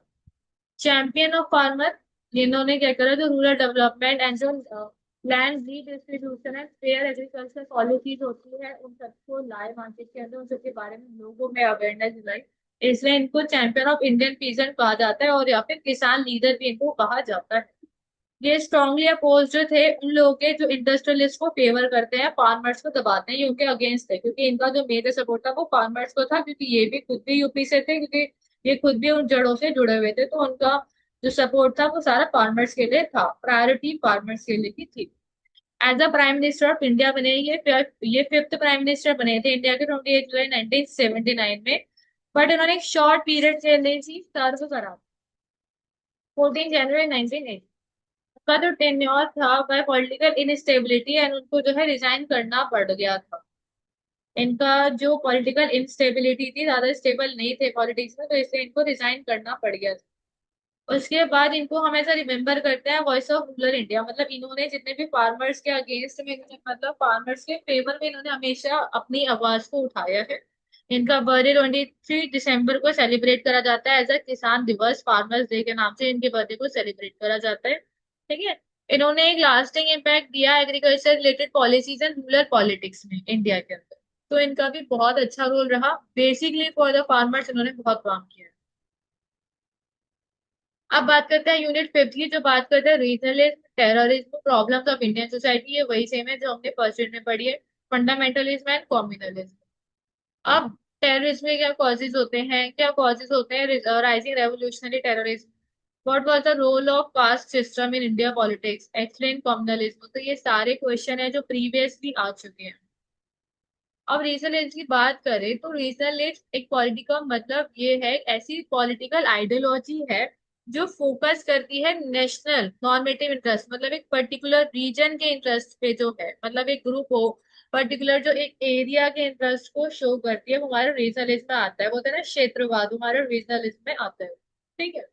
चैंपियन ऑफ फार्मर, इन्होंने क्या करा, जो रूरल डेवलपमेंट एंड जो land redistribution and fair agriculture policies होती है उन सबको लाए मार्केट के अंदर, उन सबके बारे में लोगों में अवेयरनेस दिलाई। इसलिए इनको चैंपियन ऑफ इंडियन पीजेंट कहा जाता है, और या फिर किसान लीडर भी इनको कहा जाता है। ये स्ट्रांगली अपोज जो थे उन लोगों के जो इंडस्ट्रियलिस्ट को फेवर करते हैं, फार्मर्स को दबाते हैं, ये उनके अगेंस्ट है, क्योंकि इनका जो मेजर सपोर्ट था वो फार्मर्स को था, क्योंकि ये भी खुद भी यूपी से थे, क्योंकि ये खुद भी उन जड़ों से जुड़े हुए थे, तो उनका जो सपोर्ट था वो सारा फार्मर्स के लिए था, प्रायोरिटी फार्मर्स के लिए ही थी। As a prime minister of India बने ये फिफ्थ प्राइम मिनिस्टर बने थे इंडिया के 28 जुलाई 1979 में। बट इन्होंने एक शॉर्ट पीरियड के लिए ही सर्व करा, 14 जनवरी 1980। का जो टेन्योर था वह पॉलिटिकल इनस्टेबिलिटी एंड उनको जो है रिजाइन करना पड़ गया था। इनका जो पॉलिटिकल इंस्टेबिलिटी थी, ज्यादा स्टेबल नहीं थे पॉलिटिक्स में, तो इसलिए इनको रिजाइन करना पड़ गया था। उसके बाद इनको हम ऐसा रिमेम्बर करते हैं वॉइस ऑफ रूरल इंडिया, मतलब इन्होंने जितने भी फार्मर्स के अगेंस्ट में, मतलब फार्मर्स के फेवर में इन्होंने हमेशा अपनी आवाज को उठाया है। इनका बर्थडे 23 दिसंबर को सेलिब्रेट करा जाता है एज अ किसान दिवस, फार्मर्स डे के नाम से इनके बर्थडे को सेलिब्रेट करा जाता है। ठीक है। इन्होंने एक लास्टिंग इम्पैक्ट दिया agriculture related policies and rural politics में इंडिया के अंदर, तो इनका भी बहुत अच्छा रोल रहा। बेसिकली फॉर द फार्मर्स इन्होंने बहुत काम किया। अब बात करते हैं यूनिट फिफ्थ की, जो बात करते हैं regionalism, terrorism, problems of Indian society. ये वही सेम है जो हमने फर्स्ट यूनिट में पढ़ी है, फंडामेंटलिज्म एंड कम्युनलिज्म। अब टेररिज्म के क्या कॉजेज होते हैं, क्या कॉजेज होते हैं rising revolutionary terrorism, what was the role of caste system in India politics, explain communalism. तो ये सारे क्वेश्चन है जो प्रीवियसली आ चुके हैं। अब रीजनल एज की बात करें तो रीजनल एज एक पॉलिटिकल, मतलब ये है ऐसी पॉलिटिकल आइडियोलॉजी है जो फोकस करती है नेशनल नॉर्मेटिव इंटरेस्ट, मतलब एक पर्टिकुलर रीजन के इंटरेस्ट पे, जो है मतलब एक ग्रुप हो पर्टिकुलर जो एक एरिया के इंटरेस्ट को शो करती है, वो हमारे रीजनलिज्म में आता है, वो होता है ना क्षेत्रवाद, हमारे रीजनलिज्म में आता है। ठीक है।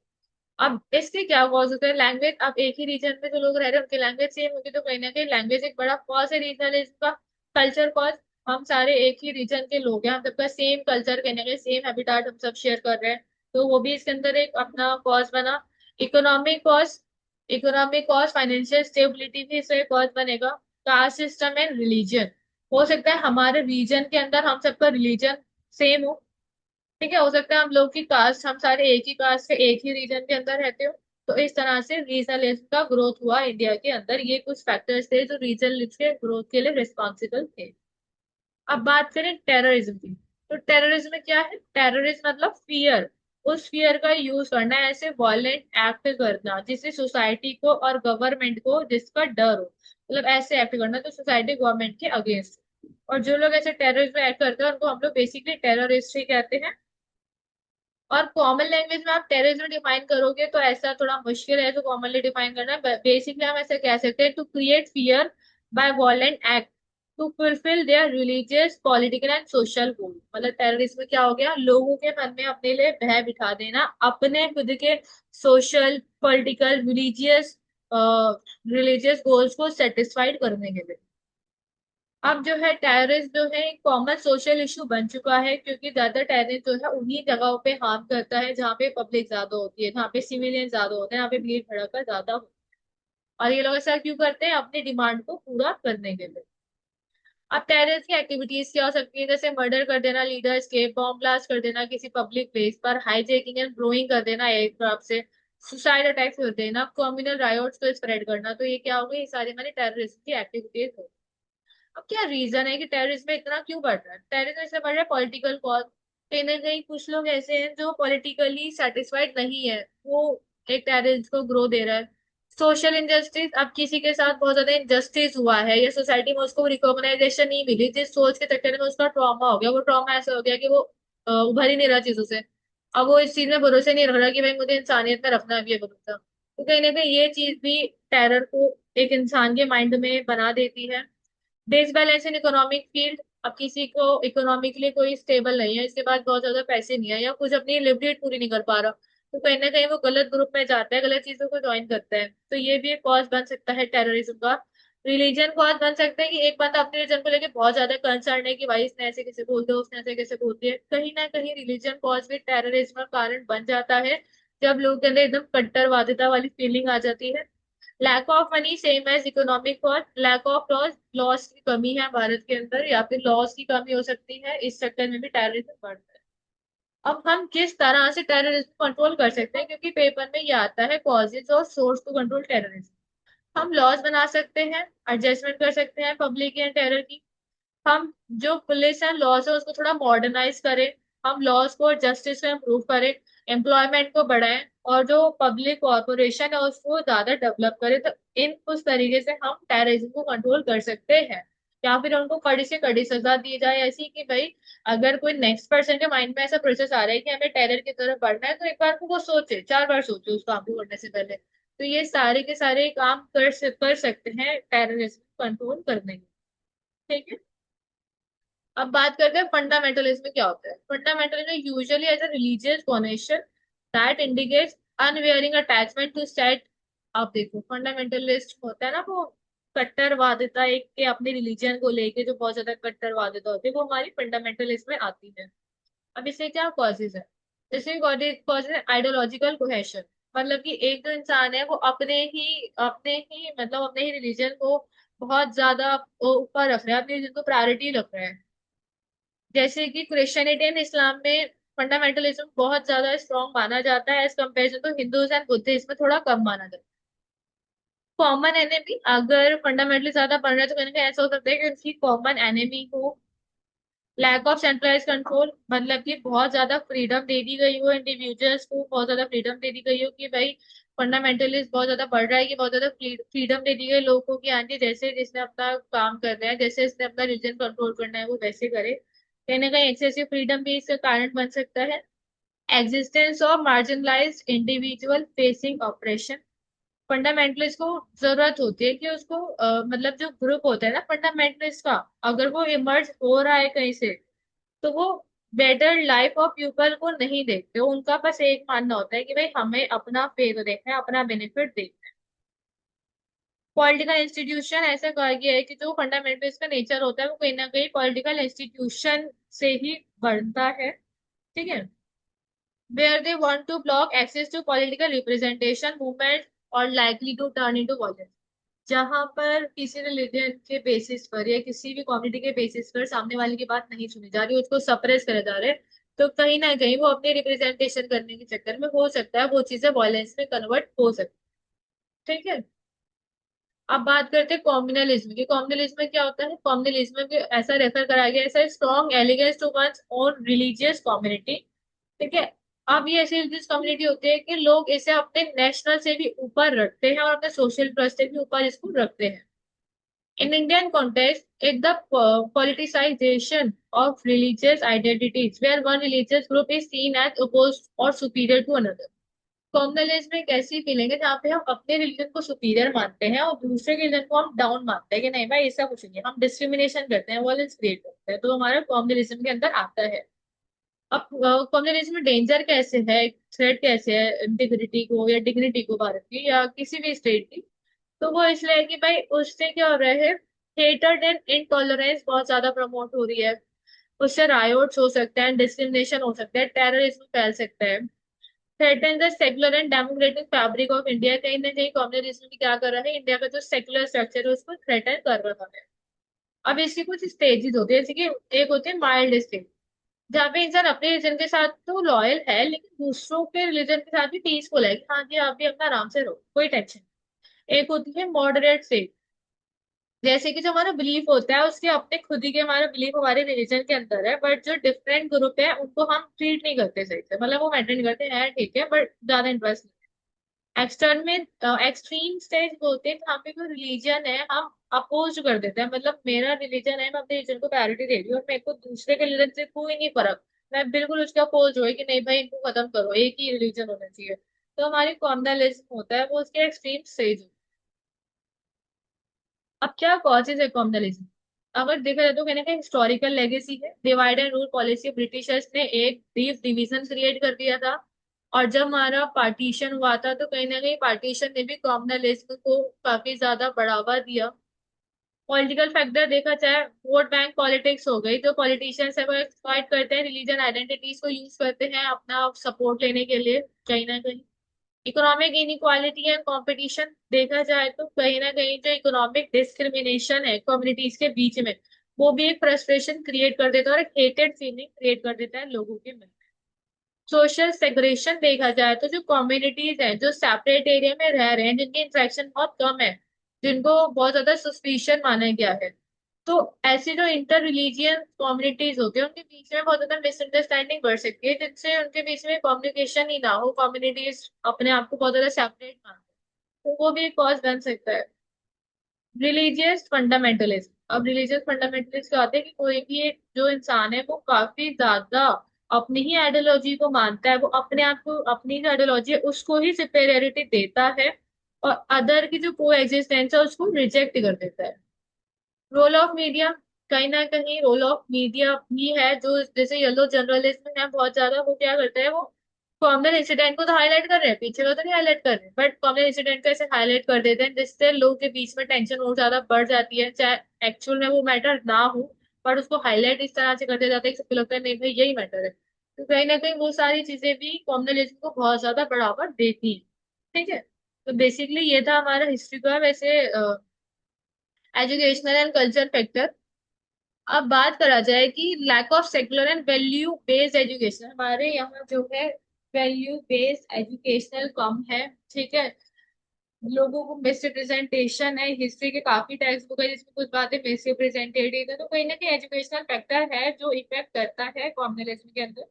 अब इसके क्या कॉज होते हैं, लैंग्वेज, अब एक ही रीजन में जो लोग रह रहे हैं उनकी लैंग्वेज सेम होगी, तो कहीं ना कहीं लैंग्वेज एक बड़ा कॉज है रीजनलिज्म का। कल्चर कॉज, हम सारे एक ही रीजन के लोग हैं, हम सबका सेम कल्चर, कहीं ना कहीं सेम हैबिटाट हम सब शेयर कर रहे हैं, तो वो भी इसके अंदर एक अपना कॉज बना। Economic cause, economic cause, financial stability भी इससे कॉज बनेगा। कास्ट सिस्टम एंड रिलीजन, हो सकता है हमारे रीजन के अंदर हम सबका रिलीजन सेम हो, ठीक है, हो सकता है हम लोग की कास्ट, हम सारे एक ही कास्ट से एक ही रीजन के अंदर रहते हो, तो इस तरह से रीजनलिज्म का ग्रोथ हुआ इंडिया के अंदर। ये कुछ फैक्टर्स थे जो रीजनलिज्म के ग्रोथ के लिए रिस्पॉन्सिबल थे। अब बात करें टेररिज्म की, तो टेररिज्म में क्या है, टेररिज्म मतलब फियर, उस फियर का यूज करना है, ऐसे वायलेंट एक्ट करना जिससे सोसाइटी को और गवर्नमेंट को जिसका डर हो, मतलब ऐसे एक्ट करना तो सोसाइटी गवर्नमेंट के अगेंस्ट। और जो लोग ऐसे टेररिज्म एक्ट करते हैं उनको हम लोग बेसिकली टेररिस्ट ही कहते हैं। और कॉमन लैंग्वेज में आप टेररिज्म डिफाइन करोगे तो ऐसा थोड़ा मुश्किल है तो कॉमनली डिफाइन करना। बेसिकली हम ऐसे कह सकते हैं to create fear by violent act to fulfil their religious political and social goal. मतलब टेररिज्म क्या हो गया, लोगों के मन में अपने लिए भय बिठा देना अपने खुद के सोशल, पॉलिटिकल, रिलीजियस गोल्स को सेटिस्फाइड करने के लिए। अब जो है टेररिस्ट जो है एक कॉमन सोशल इशू बन चुका है, क्योंकि ज्यादा टेररिस्ट जो है उन्हीं जगहों पे हार्म करता है जहाँ पे पब्लिक ज्यादा होती है, जहाँ पे सिविलियन ज्यादा होते हैं, यहाँ पे भीड़ भड़का ज्यादा होता है। और ये लोग ऐसा क्यों करते हैं? अपनी डिमांड को पूरा करने के लिए। अब टेररिस्ट की एक्टिविटीज क्या हो सकती है? जैसे मर्डर कर देना लीडर्स के, बॉम्ब ब्लास्ट कर देना किसी पब्लिक प्लेस पर, हाईजैकिंग एंड ब्रोइंग कर देना एयरक्राफ्ट से, सुसाइड अटैक्स कर देना, कम्युनल रायोट्स को स्प्रेड करना। तो ये क्या हो गई? ये सारी हमारी टेररिस्ट की एक्टिविटीज हो। अब क्या रीजन है कि टेररिज्म में इतना क्यों बढ़ रहा है? टेररिज्म इसलिए बढ़ रहा है पॉलिटिकल कॉज। कहीं ना कहीं कुछ लोग ऐसे हैं जो पॉलिटिकली सेटिस्फाइड नहीं है, वो एक टेररिज्म को ग्रो दे रहा है। सोशल इंजस्टिस, अब किसी के साथ बहुत ज्यादा इंजस्टिस हुआ है या सोसाइटी में उसको रिकॉग्नाइजेशन नहीं मिली, जिस सोच के चक्कर में उसका ट्रॉमा हो गया, वो ट्रॉमा ऐसा हो गया कि वो उभर ही नहीं रहा चीजों से। अब वो इस चीज में भरोसे नहीं रख रहा कि भाई मुझे इंसानियत में रखना भी है भरोसा। तो कहीं ना कहीं ये चीज भी टेरर को एक इंसान के माइंड में बना देती है। डिसबैलेंस इन इकोनॉमिक फील्ड, अब किसी को इकोनॉमिकली कोई स्टेबल नहीं है, इसके पास बहुत ज्यादा पैसे नहीं है या कुछ अपनी लिवरेज पूरी नहीं कर पा रहा, तो कहीं ना कहीं वो गलत ग्रुप में जाता है, गलत चीजों को ज्वाइन करता है। तो ये भी एक कॉज बन सकता है टेररिज्म का। रिलीजन कॉज बन सकता है कि एक बंदा अपने रिलीजन को लेके बहुत ज्यादा कंसर्न है कि भाई इसने ऐसे कैसे बोल दिया, उसने ऐसे कैसे बोल दिया। कहीं ना कहीं रिलीजन कॉज भी टेररिज्म का कारण बन जाता है, जब लोगों के अंदर एकदम कट्टरवादिता वाली फीलिंग आ जाती है। Lack of money same as economic cost, lack of loss, loss की कमी है भारत के अंदर या फिर लॉस की कमी हो सकती है, इस चक्कर में भी टेररिज्म बढ़ता है। अब हम किस तरह से टेररिज्म कंट्रोल कर सकते हैं, क्योंकि पेपर में ये आता है कॉजेज और सोर्स टू कंट्रोल टेररिज्म। हम लॉज बना सकते हैं, एडजस्टमेंट कर सकते हैं पब्लिक एंड टेरर की। हम जो पुलिस एंड लॉज है उसको थोड़ा मॉडर्नाइज करें, हम लॉज को जस्टिस में इम्प्रूव करें, एम्प्लॉयमेंट को बढ़ाएं, और जो पब्लिक कॉर्पोरेशन है उसको ज्यादा डेवलप करें। तो इन कुछ तरीके से हम टेररिज्म को कंट्रोल कर सकते हैं। या फिर उनको कड़ी से कड़ी सजा दी जाए, ऐसी कि भाई अगर कोई नेक्स्ट पर्सन के माइंड में ऐसा प्रोसेस आ रहा है कि हमें टेरर की तरफ बढ़ना है, तो एक बार को वो सोचे, 4 बार सोचे उस काम को करने से पहले। तो ये सारे के सारे काम कर सकते हैं टेररिज्म कंट्रोल करने के। ठीक है। अब बात करते हैं फंडामेंटलिज्म में क्या होता है। Fundamentalism usually as a religious donation that indicates unwavering attachment to set. आप देखो फंडामेंटलिस्ट होता है ना, वो कट्टरवादिता एक के अपने रिलीजन को लेके जो बहुत ज्यादा कट्टरवादिता होती है, वो हमारी फंडामेंटलिज्म में आती है। अब इससे क्या कॉजेज है? इससे कॉजेज है आइडियोलॉजिकल कोहेशन, मतलब कि एक जो इंसान है वो अपने ही मतलब अपने ही रिलीजन को बहुत ज्यादा ऊपर रख रहा है, अपने रिलीजन को प्रायोरिटी रख रहा है। जैसे कि क्रिश्चियनिटी एंड इस्लाम में फंडामेंटलिज्म बहुत ज्यादा स्ट्रॉन्ग माना जाता है, as compare to Hindus and Buddhism में थोड़ा कम माना जाता है। कॉमन एनिमी, अगर फंडामेंटली ज्यादा बढ़ रहा है तो कहीं ना कहीं ऐसा हो सकता है कि उसकी कॉमन एनिमी हो लैक ऑफ सेंट्रलाइज कंट्रोल, मतलब कि बहुत ज्यादा फ्रीडम दे दी गई हो, इंडिविजुअल्स को बहुत ज्यादा फ्रीडम दे दी गई हो कि भाई फंडामेंटलिस्ट बहुत ज्यादा बढ़ रहा है, कि बहुत ज्यादा फ्रीडम दे दी गई लोगों को कि हाँ जी जैसे जिसने अपना काम करना है, जैसे इसने अपना रिलीजन कंट्रोल करना है वो वैसे करे। कहीं ना कहीं एक्सेसिव फ्रीडम भी इसका कारण बन सकता है। Existence of marginalised individual facing operation, fundamentalist को जरूरत होती है कि उसको मतलब जो ग्रुप होता है ना फंडामेंटलिस्ट का, अगर वो इमर्ज हो रहा है कहीं से, तो वो बेटर लाइफ ऑफ पीपल को नहीं देखते, उनका बस एक मानना होता है कि भाई हमें अपना फेवर देखना है, अपना बेनिफिट देखना है। पॉलिटिकल इंस्टीट्यूशन, ऐसा कहा गया है कि जो फंडामेंटलिस्ट का नेचर होता है वो कहीं ना कहीं पॉलिटिकल इंस्टीट्यूशन से ही बढ़ता है। ठीक है। where they want to block access to political representation movement or likely to turn into violence, जहां पर किसी रिलीजन के बेसिस पर या किसी भी कम्युनिटी के बेसिस पर सामने वाले की बात नहीं सुनी जा रही, उसको सप्रेस करे जा रहे हैं, तो कहीं ना कहीं वो अपने रिप्रेजेंटेशन करने के चक्कर में हो सकता है वो चीजें वायलेंस में कन्वर्ट हो सकती है। ठीक है। अब बात करते हैं कॉम्युनलिज्म की। कॉम्युनलिज्म में क्या होता है? कॉम्युनलिज्म में ऐसा रेफर करा गया, ऐसा strong allegiance to one's own religious community. ठीक है। अब ये ऐसी रिलीजियस कम्युनिटी होती है कि लोग इसे अपने नेशनल से भी ऊपर रखते हैं और अपने सोशल ट्रस्ट से भी ऊपर इसको रखते हैं। In Indian context, if the politicization of religious identities, where one religious group is seen as opposed or superior to another, communalism में एक ऐसी फीलिंग है जहाँ पे हम अपने रिलीजन को सुपीरियर मानते हैं और दूसरे के रिलीजन को हम डाउन मानते हैं कि नहीं भाई ऐसा कुछ नहीं है, हम डिस्क्रिमिनेशन करते हैं, वॉयलेंस क्रिएट करते हैं, तो हमारा कॉम्युनलिज्म के अंदर आता है। अब कॉम्युनलिज्म में डेंजर कैसे है, थ्रेट कैसे है इंटीग्रिटी को या डिग्निटी को भारत की या किसी भी स्टेट की, तो वो इसलिए है कि भाई उससे क्या हो रहा है, हेटर्ड एंड इनटॉलरेंस बहुत ज्यादा प्रमोट हो रही है, उससे रायोट्स हो सकते हैं, डिस्क्रिमिनेशन हो सकता है, टेररिज्म फैल सकता है। Threaten the secular and democratic fabric of India, कहीं ना कहीं कम्युनलिज्म भी क्या कर रहा है, इंडिया का जो सेक्युलर स्ट्रक्चर है उसको थ्रेटन कर रहा है। अब इसकी कुछ स्टेजेस होती है, जैसे कि एक होती है माइल्ड स्टेज, जहाँ पे इंसान अपने रिलीजन के साथ तो लॉयल है लेकिन दूसरों के रिलीजन के साथ भी पीसफुल है कि हाँ जी आप भी अपना आराम से रहो, कोई टेंशन। एक होती है मॉडरेट स्टेज, जैसे कि जो हमारा बिलीफ होता है उसके अपने खुद ही के, हमारा बिलीफ हमारे रिलीजन के अंदर है, बट जो डिफरेंट ग्रुप है उनको हम ट्रीट नहीं करते सही से, मतलब वो मेंटेन करते हैं ठीक है बट ज्यादा इंटरेस्ट। एक्सटर्न में एक्सट्रीम स्टेज बोलते हैं जहाँ पे कोई रिलीजन है हम अपोज कर देते हैं, मतलब मेरा रिलीजन है मैं अपने रिलीजन को प्रायोरिटी दे रही हूँ और मेरे को दूसरे के रिलीजन से कोई नहीं फर्क, मैं बिल्कुल उसका अपोज हुए कि नहीं भाई इनको खत्म करो, एक ही रिलीजन होना चाहिए। तो हमारी कॉम्युनलिज्म होता है वो उसके एक्सट्रीम स्टेज। अब क्या कॉजेज है कॉम्युनलिज्म, अगर देखा जाए तो कहने का हिस्टोरिकल लेगेसी है, divide and rule policy, Britishers ने एक डीप डिवीजन क्रिएट कर दिया था। और जब हमारा पार्टीशन हुआ था तो कहीं ना कहीं पार्टीशन ने भी कॉम्युनलिज्म को काफी ज्यादा बढ़ावा दिया। पॉलिटिकल फैक्टर देखा जाए, वोट बैंक पॉलिटिक्स हो गई, जो पॉलिटिशियंस है वो एक्सप्लॉइट करते हैं रिलीजन आइडेंटिटीज को, यूज करते हैं अपना सपोर्ट लेने के लिए कहीं ना कहीं। इकोनॉमिक इनइक्वालिटी एंड कंपटीशन देखा जाए तो कहीं ना कहीं जो इकोनॉमिक डिस्क्रिमिनेशन है कम्युनिटीज के बीच में, वो भी एक फ्रस्ट्रेशन क्रिएट कर देता है और एक हेटेड फीलिंग क्रिएट कर देता है लोगों के मन। सोशल सेग्रेगेशन देखा जाए तो जो कम्युनिटीज हैं जो सेपरेट एरिया में रह रहे हैं, जिनकी इंटरेक्शन बहुत कम है, जिनको बहुत ज्यादा सस्पिशन माना गया है, तो ऐसी जो इंटर रिलीजियन कम्युनिटीज होती है उनके बीच में बहुत ज्यादा मिसअंडरस्टैंडिंग बढ़ सकती है, जिनसे उनके बीच में कम्युनिकेशन ही ना हो, कम्युनिटीज अपने आप को बहुत ज्यादा सेपरेट मानते हैं, तो वो भी एक कॉज बन सकता है। रिलीजियस फंडामेंटलिज्म, अब रिलीजियस फंडामेंटलिस्ट क्या होते हैं कि कोई भी एक जो इंसान है वो काफी ज्यादा अपनी ही आइडियोलॉजी को मानता है, वो अपने आप को अपनी जो आइडियोलॉजी है उसको ही सुपेरियरिटी देता है और अदर की जो को एग्जिस्टेंस है उसको रिजेक्ट कर देता है। रोल ऑफ मीडिया, कहीं ना कहीं रोल ऑफ मीडिया भी है, जो जैसे येलो जर्नलिज्म है बहुत ज्यादा, वो क्या करता है वो कॉमन इंसिडेंट को तो हाईलाइट कर रहे हैं, पीछे का तो नहीं हाईलाइट कर रहे हैं, बट कॉमन इंसिडेंट को ऐसे हाईलाइट कर देते हैं जिससे लोगों के बीच में टेंशन और ज्यादा बढ़ जाती है, चाहे एक्चुअल में वो मैटर ना हो, पर उसको हाईलाइट इस तरह से करते जाते हैं कि सबको लगता है नहीं भाई यही मैटर है। तो कहीं ना कहीं वो सारी चीजें भी कॉम्युनलिज्म को बहुत ज्यादा बढ़ावा देती है। ठीक है, तो बेसिकली ये था हमारा हिस्ट्री का। वैसे एजुकेशनल एंड कल्चर फैक्टर। अब बात करा जाए कि lack of secular and value based education, हमारे यहाँ जो है वैल्यू बेस्ड एजुकेशनल कम है। ठीक है, लोगों को मिस रिप्रेजेंटेशन है, हिस्ट्री के काफी टेक्स्ट बुक है जिसमें कुछ बातें मिस रिप्रेजेंटेड है, तो कहीं ना कहीं एजुकेशनल फैक्टर है जो इफेक्ट करता है कॉम्युनलिज्म के अंदर।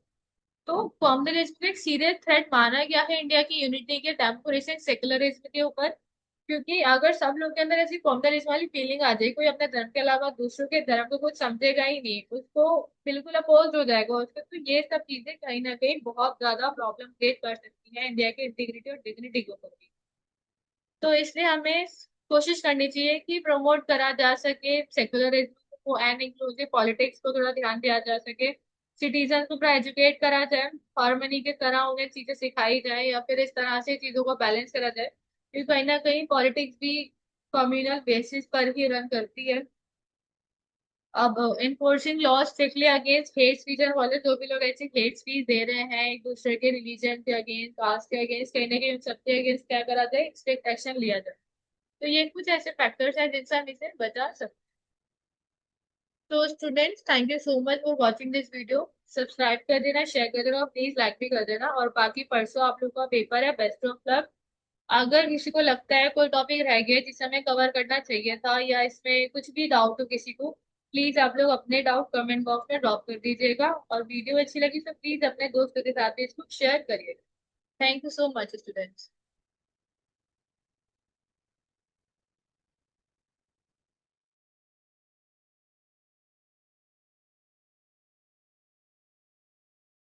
तो कॉम्युनलिज्म को एक सीरियस थ्रेट माना गया है इंडिया की यूनिटी के, डेमोक्रेसी सेकुलरिज्म के ऊपर। क्योंकि अगर सब लोग के अंदर ऐसी कॉम्युनलिज्म वाली फीलिंग आ जाए, कोई अपने धर्म के अलावा दूसरों के धर्म को कुछ समझेगा ही नहीं, उसको बिल्कुल अपोज हो जाएगा उसके, तो ये सब चीजें कहीं ना कहीं बहुत ज्यादा प्रॉब्लम क्रिएट कर सकती है इंडिया के इंटीग्रिटी और डिग्निटी के ऊपर भी। तो इसलिए हमें कोशिश करनी चाहिए कि प्रमोट करा जा सके सेकुलरिज्म को एंड इंक्लूसिव पॉलिटिक्स को थोड़ा ध्यान दिया जा सके, सिटीजन को पूरा एजुकेट करा जाए, हार्मनी के तरह उन्हें चीजें सिखाई जाए या फिर इस तरह से चीजों को बैलेंस करा जाए, क्योंकि कहीं ना कहीं पॉलिटिक्स भी कम्युनल बेसिस पर ही रन करती है। अब enforcing law strictly against hate speech and वाले जो भी लोग ऐसे हेट स्पीच दे रहे हैं एक दूसरे के रिलीजन के अगेंस्ट, कास्ट के अगेंस्ट, कहीं ना कहीं उन सबके अगेंस्ट क्या करा जाए, स्ट्रिक्ट एक्शन लिया जाए। तो ये कुछ ऐसे फैक्टर्स हैं जिनसे हम इसे बचा सकते हैं। तो students thank you so much for watching this video, subscribe कर देना, शेयर कर देना और प्लीज लाइक भी कर देना, और बाकी परसों आप लोग का पेपर है, बेस्ट ऑफ लक। अगर किसी को लगता है कोई टॉपिक रह गया जिसे हमें कवर करना चाहिए था या इसमें कुछ भी डाउट हो किसी को, प्लीज आप लोग अपने डाउट कमेंट बॉक्स में ड्रॉप कर दीजिएगा, और वीडियो अच्छी लगी तो प्लीज अपने दोस्तों के साथ भी इसको शेयर करिएगा। Thank you so much students.